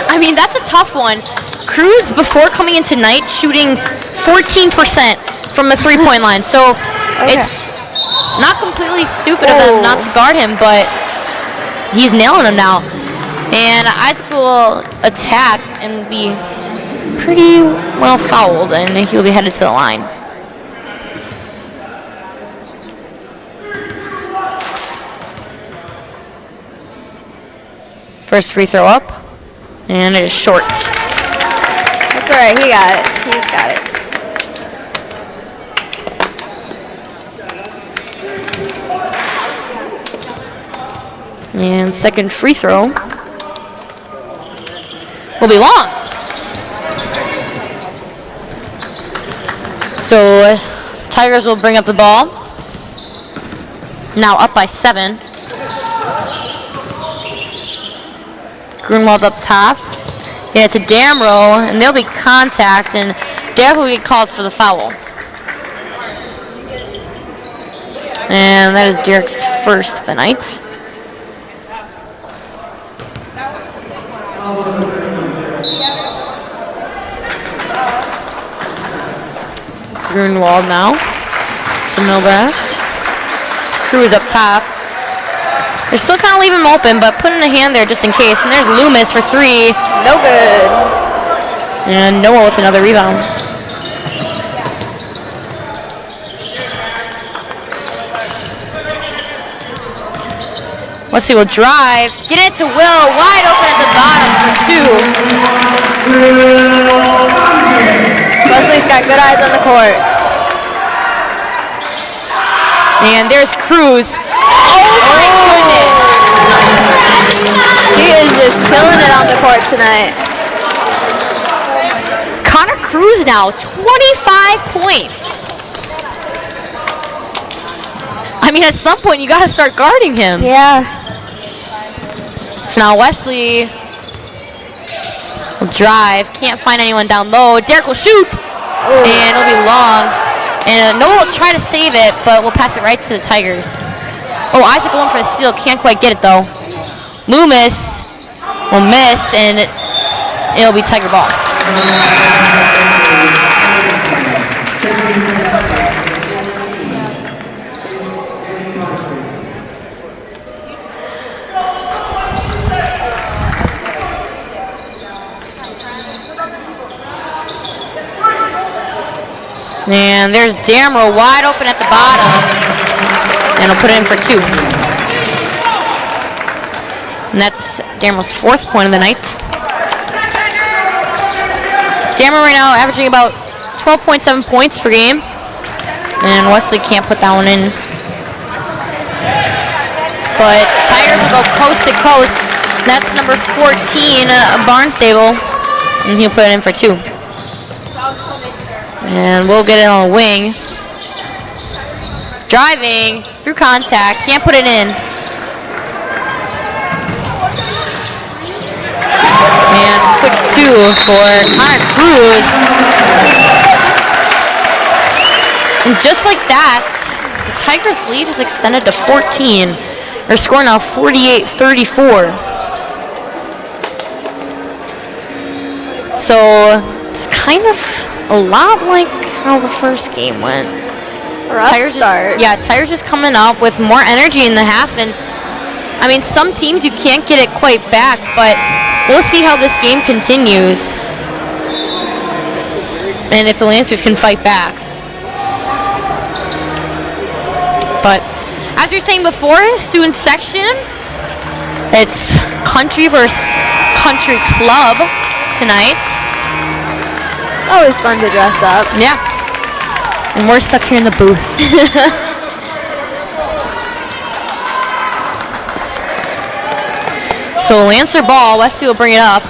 I mean, that's a tough one. Cruz, before coming in tonight, shooting 14% from the 3-point line. So it's not completely stupid of them not to guard him, but he's nailing him now. And Isaac will attack and be pretty well fouled, and he'll be headed to the line. First free throw up, and it is short. That's all right. He got it. He's got it. And second free throw will be long. So Tigers will bring up the ball. Now up by 7. Grunwald up top. Yeah, it's a Damro, and there'll be contact, and Derek will get called for the foul. And that is Derek's first of the night. Grunwald now to Milbrath. Cruz up top. They're still kind of leaving him open, but putting a hand there just in case. And there's Loomis for 3. No good. And Noah with another rebound. Wesley will drive. Get it to Will. Wide open at the bottom for 2. Wesley's got good eyes on the court. And there's Cruz. Oh my goodness. He is just killing it on the court tonight. Connor Cruz now, 25 points. I mean, at some point, you got to start guarding him. Yeah. So now Wesley will drive. Can't find anyone down low. Derek will shoot. Ooh. And it'll be long. And Noah will try to save it, but we'll pass it right to the Tigers. Oh, Isaac going for the steal. Can't quite get it, though. Loomis will miss, and it'll be Tiger ball. And there's Damro wide open at the bottom. And he'll put it in for 2. And that's Damro's 4th point of the night. Damro right now averaging about 12.7 points per game. And Wesley can't put that one in. But Tigers will go coast to coast. That's number 14, Barnstable. And he'll put it in for 2. And we'll get it on the wing. Driving through contact. Can't put it in. And quick 2 for Connor Cruz. And just like that, the Tigers' lead is extended to 14. Their score now 48-34. So it's kind of a lot like how the first game went. Rough start. Tigers just coming up with more energy in the half, and I mean, some teams you can't get it quite back, but we'll see how this game continues and if the Lancers can fight back. But as you were saying before, student section, it's country versus country club tonight. Always fun to dress up. Yeah. And we're stuck here in the booth. So Lancer ball, Wesley will bring it up.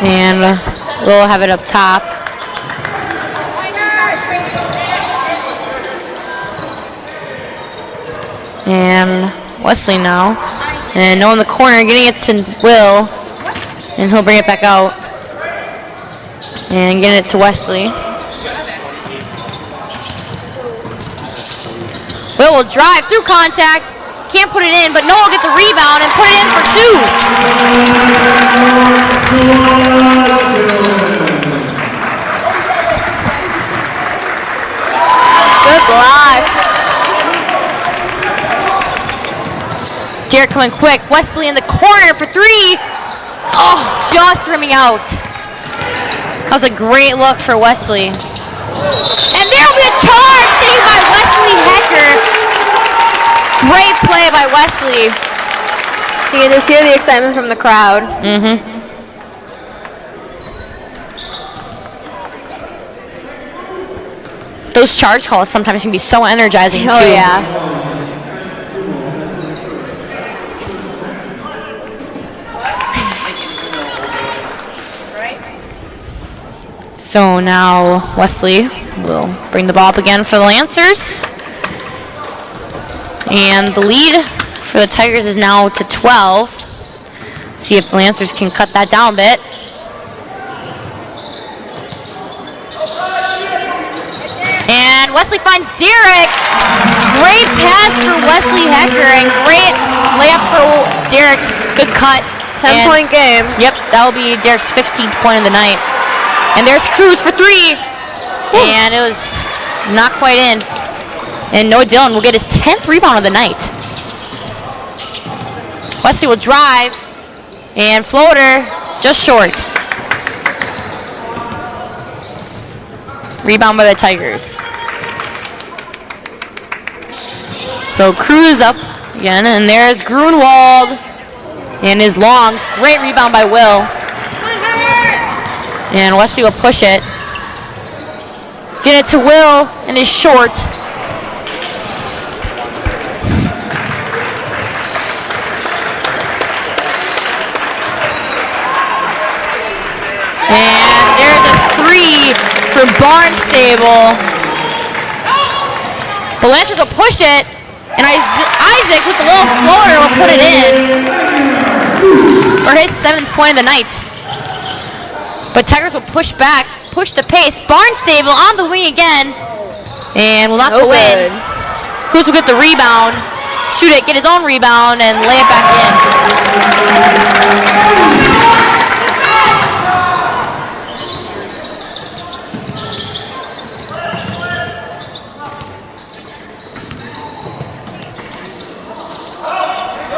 And we'll have it up top. And Wesley now. And no in the corner, getting it to Will. And he'll bring it back out. And getting it to Wesley. Will drive through contact. Can't put it in, but Noah will get the rebound and put it in for 2. Good block. Derek coming quick. Wesley in the corner for 3. Oh, just rimming out. That was a great look for Wesley. And there'll be a charge saved by Wesley Hecker. Great play by Wesley. You can just hear the excitement from the crowd. Those charge calls sometimes can be so energizing too. Oh yeah. So now Wesley will bring the ball up again for the Lancers. And the lead for the Tigers is now to 12. See if the Lancers can cut that down a bit. And And Wesley finds Derek. Great pass for Wesley Hecker and great layup for Derek. Good cut. 10-point game. Yep, that will be Derek's 15th point of the night. And there's Cruz for 3. And it was not quite in. And Noah Dillon will get his 10th rebound of the night. Wesley will drive. And floater, just short. Rebound by the Tigers. So Cruz up again, and there's Grunwald. And is long. Great rebound by Will. And Wesley will push it. Get it to Will, and is short. And there's a 3 for Barnstable. The Lancers will push it, and Isaac with the little floater will put it in for his 7th point of the night. But Tigers will push back, push the pace. Barnstable on the wing again, and will not go in. Cruz will get the rebound, shoot it, get his own rebound, and lay it back in.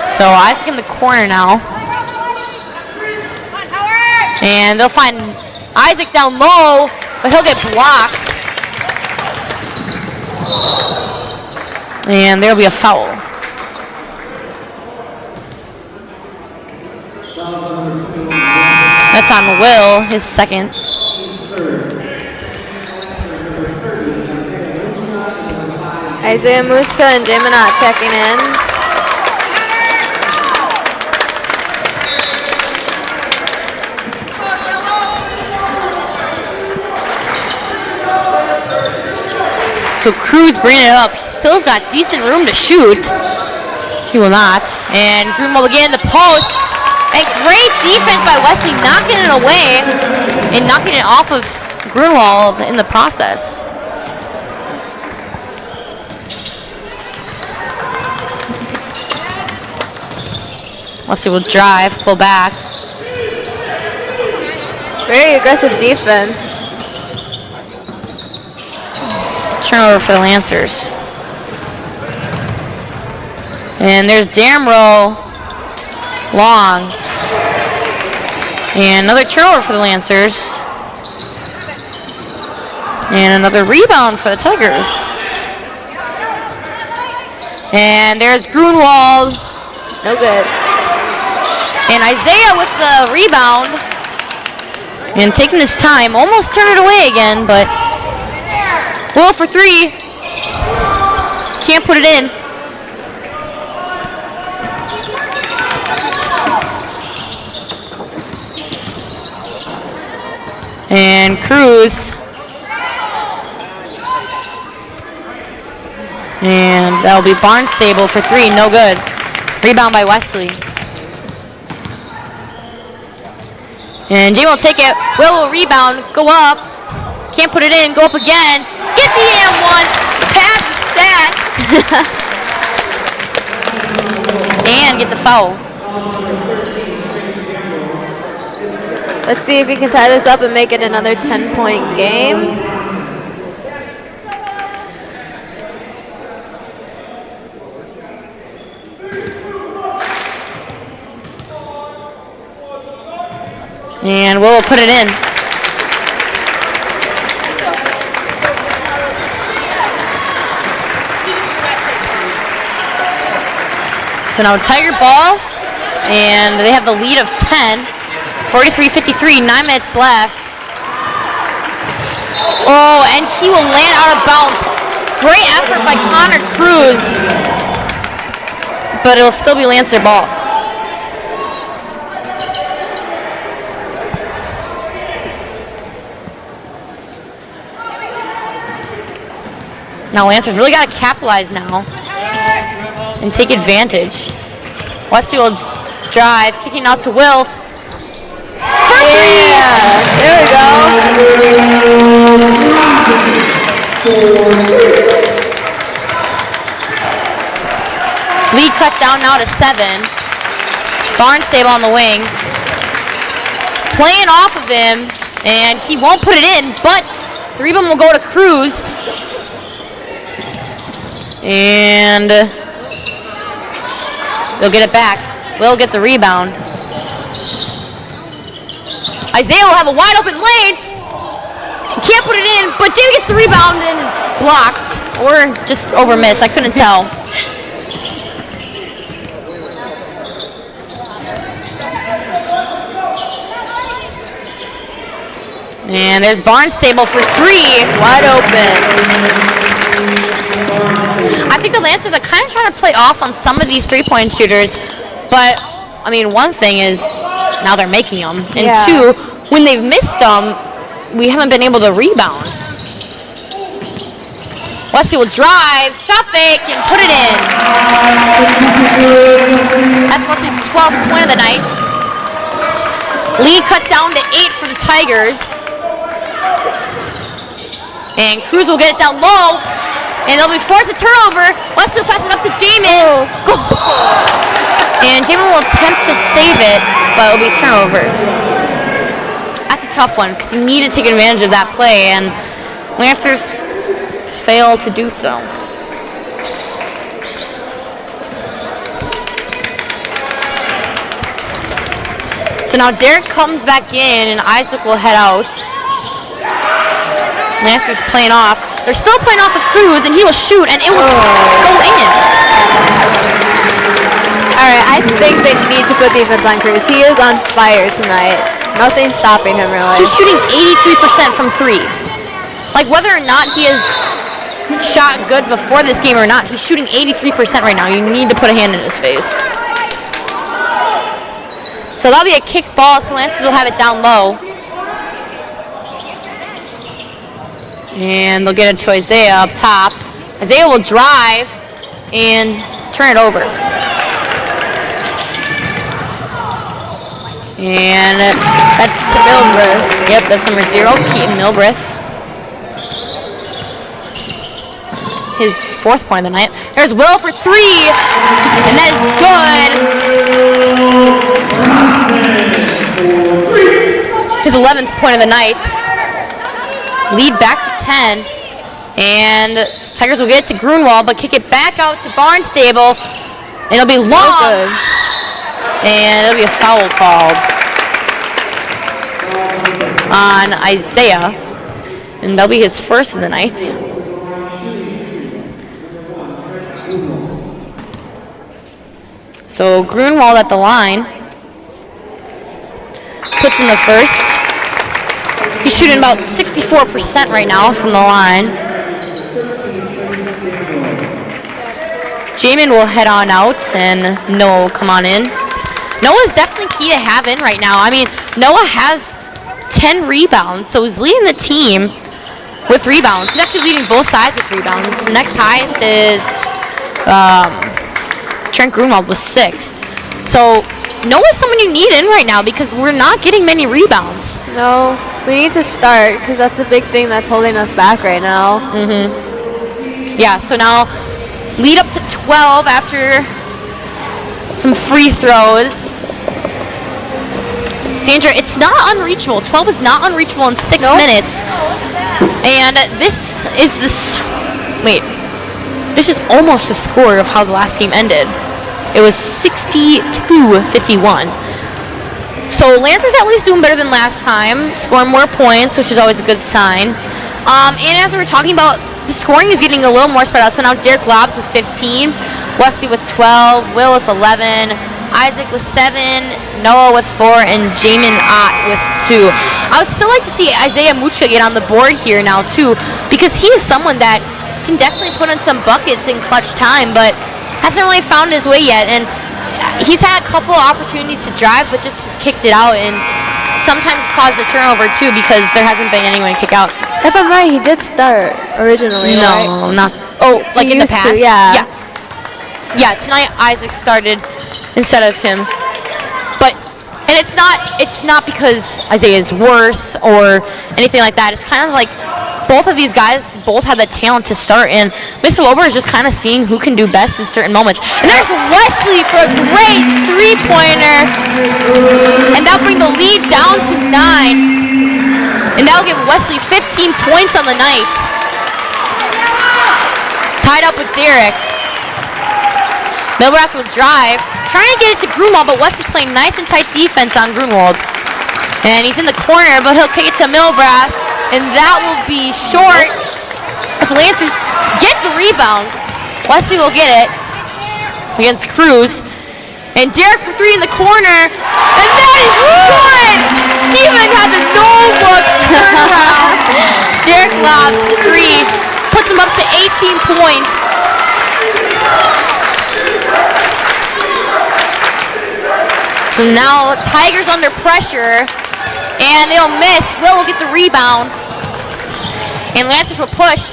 So Isaac in the corner now. And they'll find Isaac down low, but he'll get blocked. And there'll be a foul. That's on Will, his 2nd. Isaiah Muska and Jay Minot checking in. So Cruz bringing it up. He still's got decent room to shoot. He will not. And Grunwald again in the post. And great defense by Wesley, knocking it away and knocking it off of Grunwald in the process. Wesley will drive, pull back. Very aggressive defense. Turnover for the Lancers. And there's Damrow. Long. And another turnover for the Lancers. And another rebound for the Tigers. And there's Grunwald. No good. And Isaiah with the rebound. And taking his time. Almost turned it away again, but Will for 3. Can't put it in. And Cruz. And that'll be Barnstable for 3. No good. Rebound by Wesley. And Jay will take it. Will rebound. Go up. Can't put it in. Go up again. Get the M1. Pad the stats. And get the foul. Let's see if he can tie this up and make it another 10-point game. And Will put it in. So now Tiger ball, and they have the lead of 10. 43-53, 9 minutes left. Oh, and he will land out of bounds. Great effort by Connor Cruz. But it'll still be Lancer ball. Now Lancer's really got to capitalize now and take advantage. Wesley will drive, kicking out to Will. Yeah, there we go. Lead cut down now to 7. Barnstable on the wing. Playing off of him, and he won't put it in, but the rebound will go to Cruz. And they'll get it back. Will get the rebound. Isaiah will have a wide open lane. Can't put it in, but Jamie gets the rebound and is blocked. Or just over miss, I couldn't tell. And there's Barnstable for 3, wide open. I think the Lancers are kind of trying to play off on some of these three-point shooters, but I mean, one thing is now they're making them, and Yeah. 2, when they've missed them, we haven't been able to rebound. Wesley will drive, shot fake, and put it in. That's Wesley's 12th point of the night. Lead cut down to 8 for the Tigers. And Cruz will get it down low, and they'll be forced to turnover. Wesley will pass it up to Jamin. And Jamin will attempt to save it, but it'll be turnover. That's a tough one, because you need to take advantage of that play, and Lancers fail to do so. So now Derek comes back in, and Isaac will head out. Lancers playing off. They're still playing off of Cruz, and he will shoot, and it will go in. All right, I think they need to put defense on Cruz. He is on fire tonight. Nothing's stopping him, really. He's shooting 83% from 3. Like, whether or not he has shot good before this game or not, he's shooting 83% right now. You need to put a hand in his face. So that'll be a kick ball, so Lancers will have it down low. And they'll get it to Isaiah up top. Isaiah will drive and turn it over. And that's Milbreth. Yep, that's number 0, Keaton Milbreth. His 4th point of the night. There's Will for 3, and that is good. His 11th point of the night. Lead back to 10, and Tigers will get it to Grunwald, but kick it back out to Barnstable, and it'll be long, and it'll be a foul called on Isaiah, and that'll be his 1st of the night. So Grunwald at the line, puts in the 1st. He's shooting about 64% right now from the line. Jamin will head on out, and Noah will come on in. Noah's definitely key to have in right now. I mean, Noah has 10 rebounds, so he's leading the team with rebounds. He's actually leading both sides with rebounds. The next highest is Trent Grunwald with 6. So Noah's someone you need in right now because we're not getting many rebounds. No, we need to start because that's a big thing that's holding us back right now. Yeah, so now lead up to 12 after some free throws. Sandra, it's not unreachable. 12 is not unreachable in 6 minutes. And this is this is almost the score of how the last game ended. It was 62-51. So Lancers at least doing better than last time, scoring more points, which is always a good sign. And as we were talking about, the scoring is getting a little more spread out. So now Derek Lobbs with 15, Wesley with 12, Will with 11, Isaac with 7, Noah with 4, and Jamin Ott with 2. I would still like to see Isaiah Mucha get on the board here now too, because he is someone that can definitely put in some buckets in clutch time, but hasn't really found his way yet. And he's had a couple opportunities to drive, but just has kicked it out, and sometimes it's caused a turnover too because there hasn't been anyone to kick out. If I'm right, he did start originally, right? No, not. Oh, like in the used to, past? yeah. Yeah, tonight Isaac started instead of him. But, and it's not because Isaiah is worse or anything like that. It's kind of like both of these guys both have the talent to start, and Mr. Lober is just kind of seeing who can do best in certain moments. And there's Wesley for a great three-pointer, and that'll bring the lead down to 9, and that'll give Wesley 15 points on the night. Tied up with Derek. Milbrath will drive, trying to get it to Grunwald, but Wesley's playing nice and tight defense on Grunwald. And he's in the corner, but he'll kick it to Milbrath, and that will be short. If the Lancers get the rebound, Wesley will get it against Cruz. And Derek for 3 in the corner, and that is good! He even had the no-look turnaround. Derek lobs 3, puts him up to 18 points. So now Tigers under pressure, and they'll miss. Will get the rebound, and Lancers will push.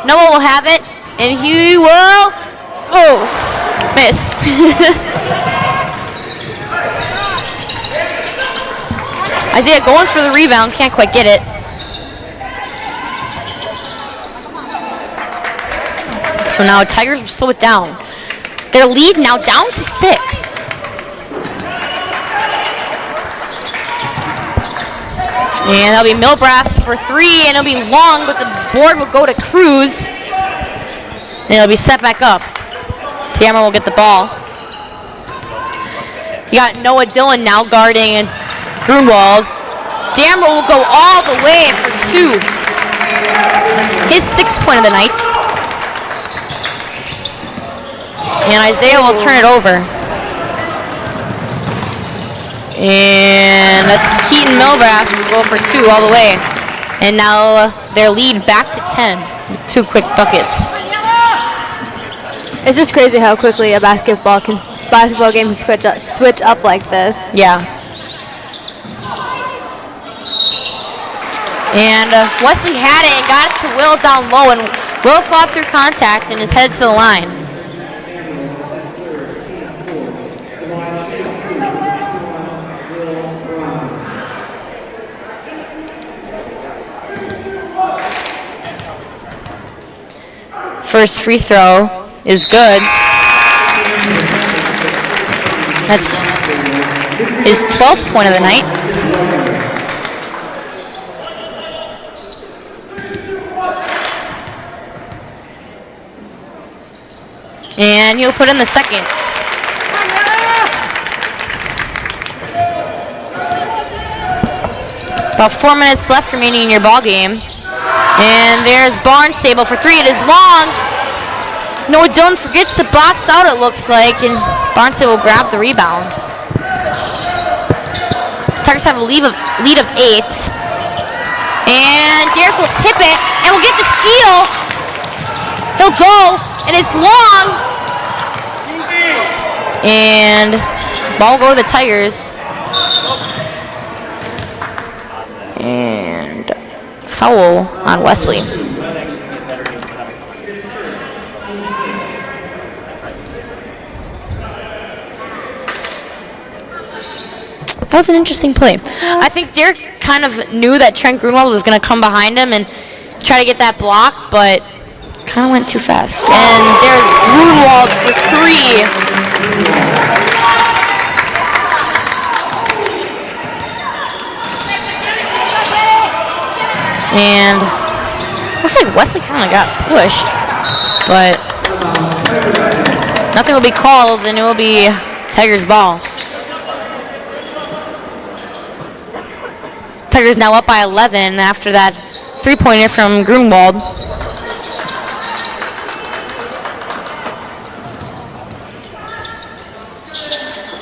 Noah will have it, and he will, miss. Isaiah going for the rebound, can't quite get it. So now Tigers will slow it down. Their lead now down to 6. And that'll be Milbrath for 3, and it'll be long, but the board will go to Cruz. And it'll be set back up. Cameron will get the ball. You got Noah Dillon now guarding Grunwald. Damrell will go all the way for 2. His 6th point of the night. And Isaiah will turn it over. And that's Keaton Milbrath will go for 2 all the way. And now their lead back to 10 with 2 quick buckets. It's just crazy how quickly a basketball game can switch up like this. Yeah. And Wesley had it and got it to Will down low, and Will fought through contact and is headed to the line. First free throw is good. That's his 12th point of the night. And he'll put in the second. About 4 minutes left remaining in your ball game. And there's Barnstable for 3. It is long. Noah Dillon forgets to box out, it looks like, and Barnstable will grab the rebound. Tigers have a lead of 8. And Derek will tip it and will get the steal. He'll go, and it's long. And ball will go to the Tigers. And foul on Wesley. That was an interesting play. I think Derek kind of knew that Trent Grunwald was going to come behind him and try to get that block, but kind of went too fast. And there's Grunwald for 3. And looks like Wesley kind of got pushed, but nothing will be called, and it will be Tigers ball. Tigers now up by 11 after that three-pointer from Grunwald.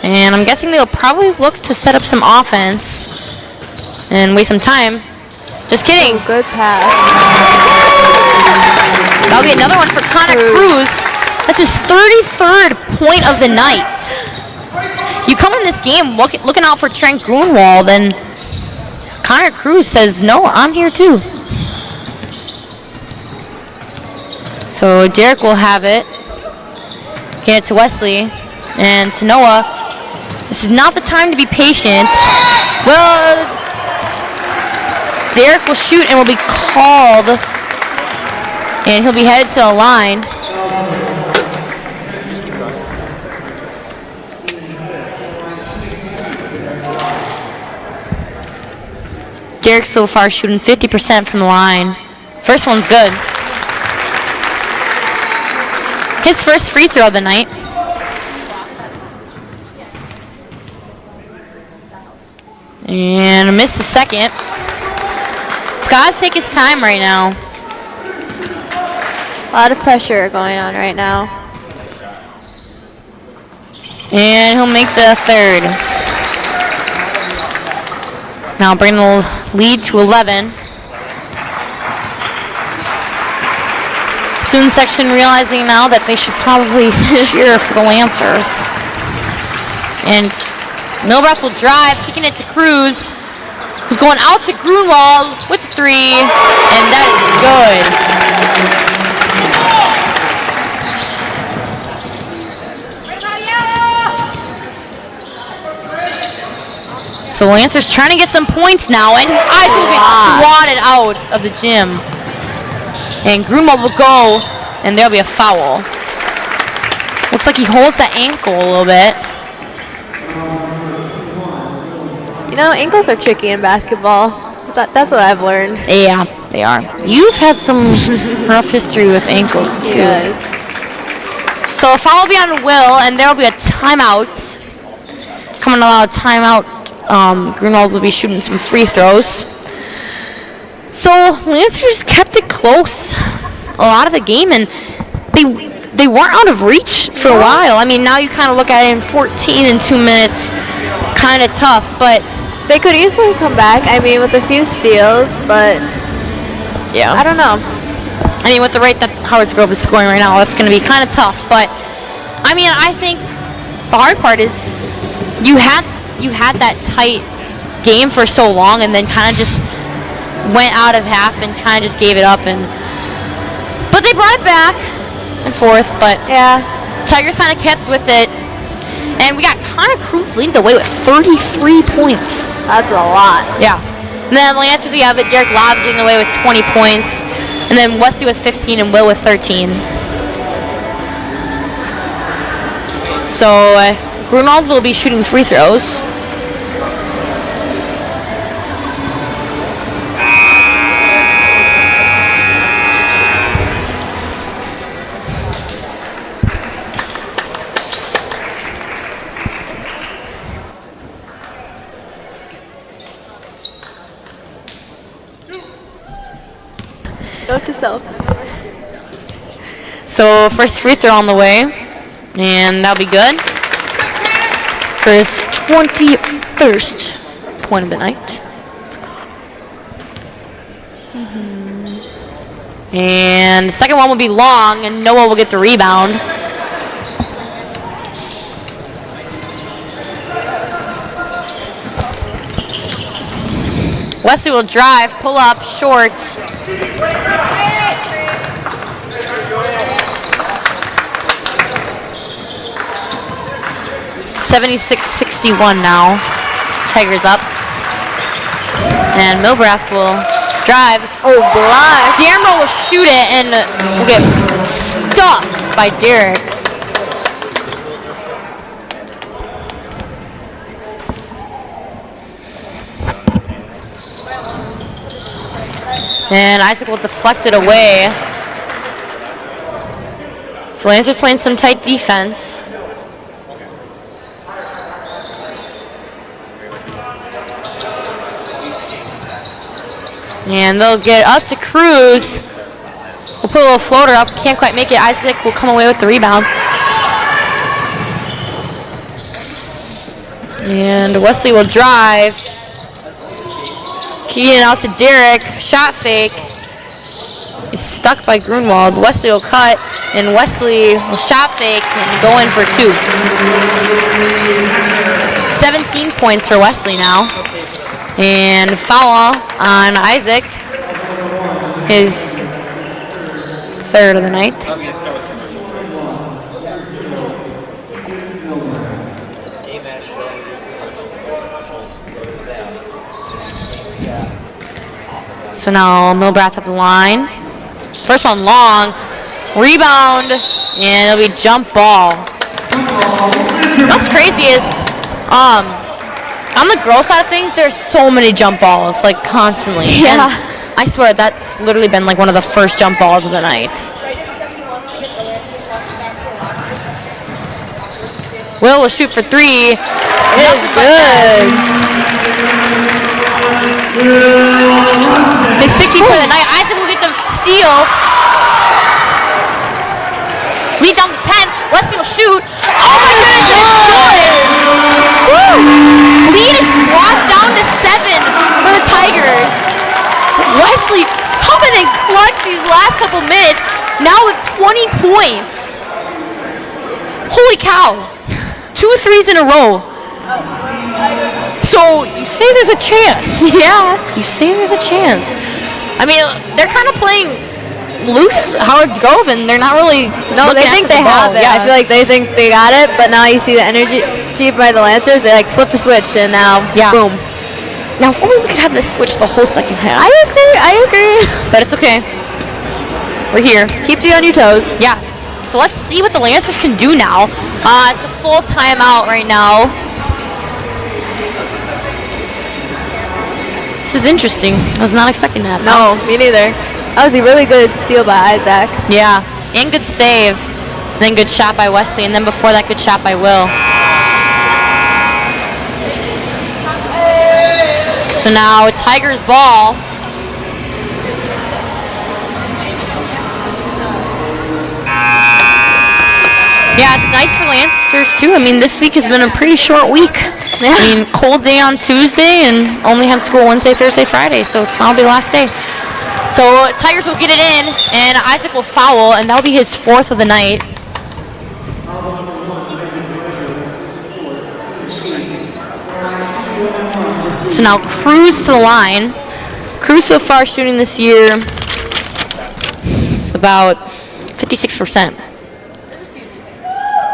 And I'm guessing they'll probably look to set up some offense and waste some time. Just kidding. Oh, good pass. That'll be another one for Connor Cruz. That's his 33rd point of the night. You come in this game looking out for Trent Grunwald, and Connor Cruz says, no, I'm here too. So Derek will have it. Get it to Wesley and to Noah. This is not the time to be patient. Well, Derek will shoot and will be called And he'll be headed to the line. Derek so far shooting 50% from the line. First one's good. His first free throw of the night. And missed the second. He's got to take his time right now. A lot of pressure going on right now. And he'll make the third. Now bring the lead to 11. Student section realizing now that they should probably cheer for the Lancers. And Milbrath will drive, kicking it to Cruz, who's going out to Grunwald with the three, and that is good. So Lancers trying to get some points now, and Isaac will get swatted out of the gym. And Grunwald will go, and there'll be a foul. Looks like he holds the ankle a little bit. You know, ankles are tricky in basketball. That's what I've learned. Yeah, they are. You've had some rough history with ankles, too. Yes. So a foul will be on Will, and there will be a timeout. Coming out of timeout, Grunwald will be shooting some free throws. So Lancers kept it close a lot of the game, and they weren't out of reach for a while. I mean, now you kind of look at it in 14 in 2 minutes, kind of tough, but they could easily come back. I mean, with a few steals, but yeah, I don't know. I mean, with the rate that Howard's Grove is scoring right now, that's going to be kind of tough. But I mean, I think the hard part is you had that tight game for so long, and then kind of just went out of half and kind of just gave it up. But they brought it back and forth. But yeah, Tigers kind of kept with it. And we got Connor Cruz leading the way with 33 points. That's a lot. Yeah. And then Lancers, we have it. Derek Lobbs leading the way with 20 points. And then Wesley with 15 and Will with 13. So Grunwald will be shooting free throws. Note to self. So first free throw on the way, and that'll be good for his 21st point of the night. And the second one will be long, and Noah will get the rebound. Wesley will drive, pull up, short. 76-61 now. Tigers up. And Milbrath will drive. Oh, block. D'Amro will shoot it and will get stuffed by Derek. And Isaac will deflect it away. So Lancers playing some tight defense. And they'll get up to Cruz. We'll put a little floater up. Can't quite make it. Isaac will come away with the rebound. And Wesley will drive. Keying out to Derek. Shot fake. He's stuck by Grunwald. Wesley will cut. And Wesley will shot fake and go in for two. 17 points for Wesley now. And foul on Isaac. His third of the night. So now Milbrath at the line. First one long. Rebound. And it'll be jump ball. What's crazy is, on the girls' side of things, there's so many jump balls, like, constantly. Yeah. And I swear, that's literally been, like, one of the first jump balls of the night. Will shoot for 3. It is good. Big 60 for the night. Isaac will get the steal. Lead down to 10. Wesley will shoot. Oh my goodness, it's good. Lead is brought down to 7 for the Tigers. Wesley coming in clutch these last couple minutes. Now with 20 points. Holy cow. 2 threes in a row. So you say there's a chance. Yeah. You say there's a chance. I mean, they're kind of playing loose Howard's Grove, and they're not really. No, they think they have it. Yeah. I feel like they think they got it, but now you see the energy by the Lancers. They like flip the switch, and now boom. Now, if only we could have this switch the whole second half. I agree. But it's okay. We're here. Keeps you on your toes. Yeah. So let's see what the Lancers can do now. It's a full timeout right now. This is interesting. I was not expecting that. No, me neither. That was a really good steal by Isaac. Yeah, and good save. And then good shot by Wesley, and then before that, good shot by Will. So now Tigers ball. Yeah, it's nice for Lancers too. I mean, this week has been a pretty short week. Yeah. I mean, cold day on Tuesday and only had school Wednesday, Thursday, Friday. So tomorrow will be the last day. So Tigers will get it in, and Isaac will foul, and that'll be his 4th of the night. So now Cruz to the line. Cruz so far shooting this year about 56%.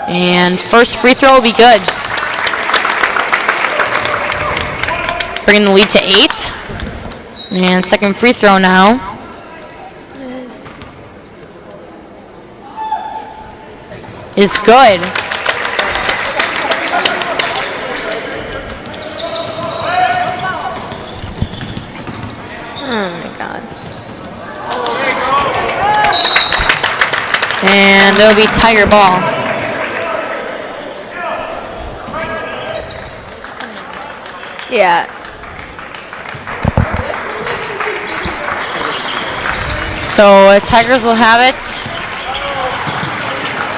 And first free throw will be good. Bringing the lead to 8. And second free throw now. Is good. Oh my God. And it'll be Tiger ball. Yeah. So Tigers will have it.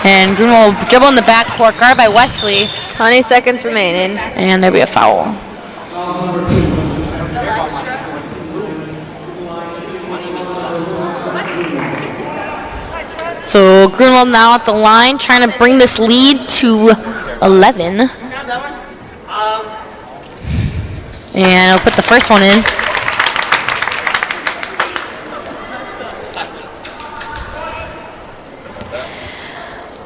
And Green will dribble in the backcourt, guarded by Wesley. 20 seconds remaining. And there'll be a foul. So Greenwald now at the line, trying to bring this lead to 11. And I'll put the first one in.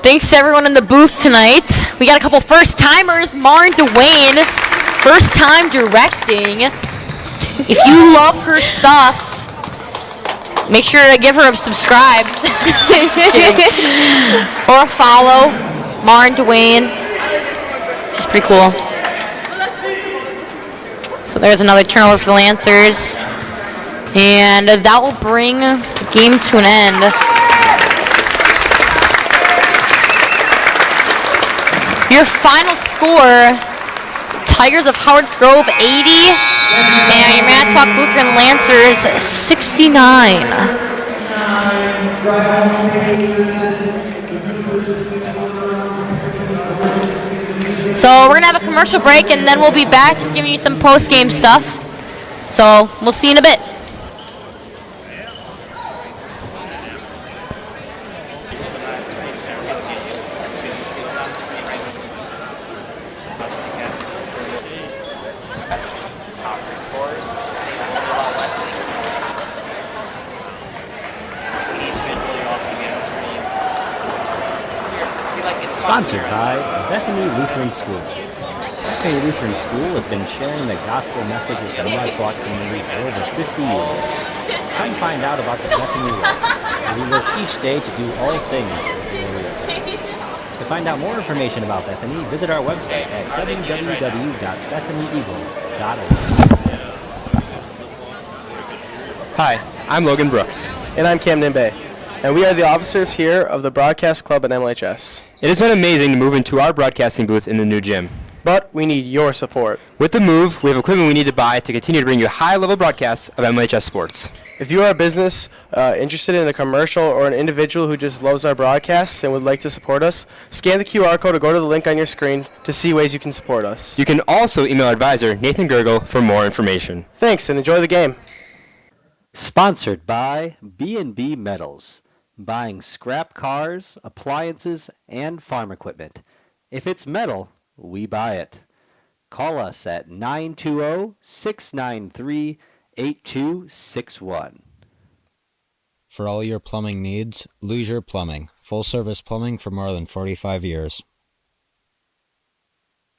Thanks to everyone in the booth tonight. We got a couple first timers. Mar and Dwayne, first time directing. If you love her stuff, make sure to give her a subscribe. Or a follow. Mar and Dwayne. She's pretty cool. So there's another turnover for the Lancers. And that will bring the game to an end. Your final score, Tigers of Howard's Grove 80, and your Manitowoc Lutheran Lancers 69. So we're gonna have a commercial break, and then we'll be back just giving you some post-game stuff. So we'll see you in a bit. Sponsored by Bethany Lutheran School. Bethany Lutheran School has been sharing the gospel message with the Manitowoc community for over 50 years. Come find out about the Bethany Way, where we work each day to do all things to the glory of God. To find out more information about Bethany, visit our website at www.bethanyeagles.org. Hi, I'm Logan Brooks. And I'm Cam Nimbe. And we are the officers here of the Broadcast Club at MLHS. It has been amazing to move into our broadcasting booth in the new gym. But we need your support. With the move, we have equipment we need to buy to continue to bring you high-level broadcasts of MLHS sports. If you are a business interested in a commercial or an individual who just loves our broadcasts and would like to support us, scan the QR code or go to the link on your screen to see ways you can support us. You can also email our advisor, Nathan Gergel, for more information. Thanks, and enjoy the game. Sponsored by B&B Metals, buying scrap cars, appliances, and farm equipment. If it's metal, we buy it. Call us at 920-693-8261. For all your plumbing needs, Leisure Plumbing. Full service plumbing for more than 45 years.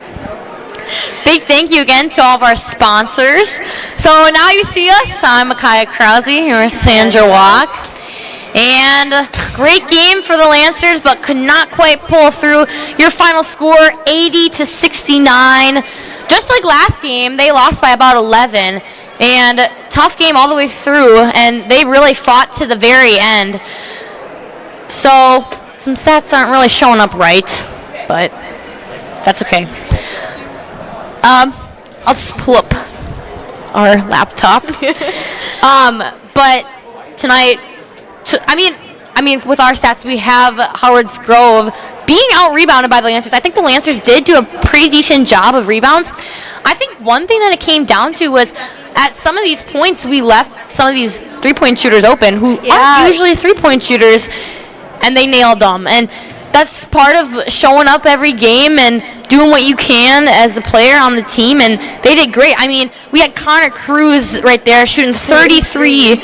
Big thank you again to all of our sponsors. So now you see us. I'm Micaiah Krause here with Sandra Walk. And great game for the Lancers, but could not quite pull through. Your final score, 80-69. Just like last game, they lost by about 11. And tough game all the way through, and they really fought to the very end. So some stats aren't really showing up right, but that's okay. I'll just pull up our laptop. But tonight, I mean, with our stats, we have Howard's Grove being out-rebounded by the Lancers. I think the Lancers did do a pretty decent job of rebounds. I think one thing that it came down to was at some of these points, we left some of these three-point shooters open who aren't usually three-point shooters, and they nailed them. And that's part of showing up every game and doing what you can as a player on the team, and they did great. I mean, we had Connor Cruz right there shooting 33,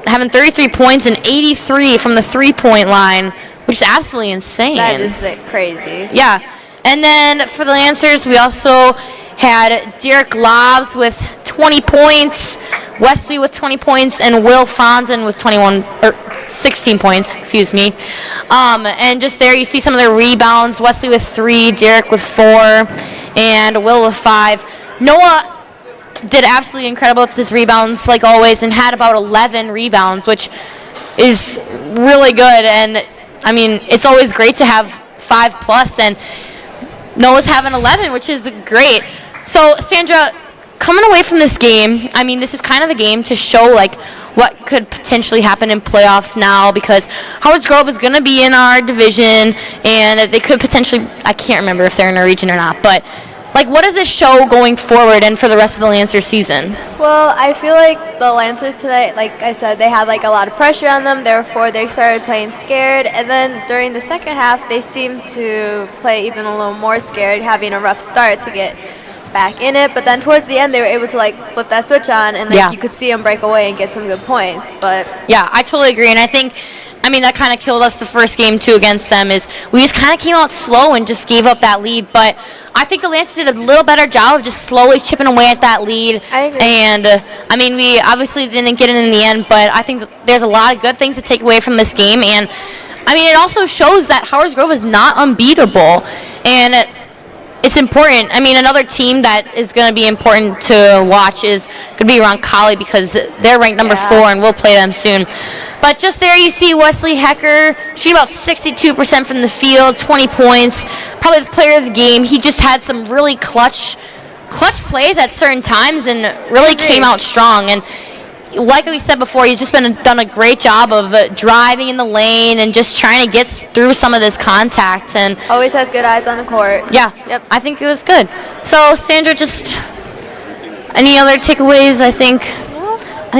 having 33 points and 83 from the three-point line, which is absolutely insane. That is crazy. Yeah. And then for the Lancers, we also had Derek Lobbs with 20 points, Wesley with 20 points, and Will Fonzen with 16 points, excuse me. And just there you see some of their rebounds. Wesley with 3, Derek with 4, and Will with 5. Noah did absolutely incredible with his rebounds, like always, and had about 11 rebounds, which is really good. And, I mean, it's always great to have 5+, and Noah's having 11, which is great. So, Sandra, coming away from this game, I mean, this is kind of a game to show, like, what could potentially happen in playoffs now, because Howard's Grove is going to be in our division, and they could potentially, I can't remember if they're in our region or not, but, like, what does this show going forward and for the rest of the Lancers season? Well, I feel like the Lancers tonight, like I said, they had like a lot of pressure on them. Therefore, they started playing scared. And then during the second half, they seemed to play even a little more scared, having a rough start to get back in it. But then towards the end, they were able to like flip that switch on, and like, you could see them break away and get some good points. But yeah, I totally agree. And I think, I mean, that kind of killed us the first game, too, against them, is we just kind of came out slow and just gave up that lead. But I think the Lancers did a little better job of just slowly chipping away at that lead. I agree. And, I mean, we obviously didn't get it in the end, but I think that there's a lot of good things to take away from this game. And, I mean, it also shows that Howard's Grove is not unbeatable. And it's important. I mean, another team that is going to be important to watch is going to be Roncalli, because they're ranked number 4, and we'll play them soon. But just there you see Wesley Hecker shooting about 62% from the field, 20 points, probably the player of the game. He just had some really clutch plays at certain times and really came out strong. And like we said before, he's just done a great job of driving in the lane and just trying to get through some of this contact. And always has good eyes on the court. Yeah, yep. I think it was good. So, Sandra, just any other takeaways? I think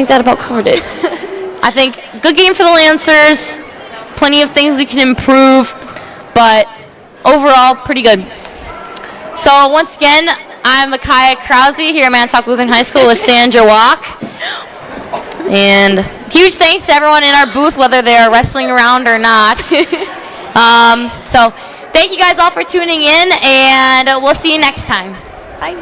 that about covered it. I think good game for the Lancers. Plenty of things we can improve, but overall, pretty good. So once again, I'm Micaiah Krause here at Manitowoc Lutheran High School with Sandra Walk. And huge thanks to everyone in our booth, whether they're wrestling around or not. So thank you guys all for tuning in, and we'll see you next time. Bye.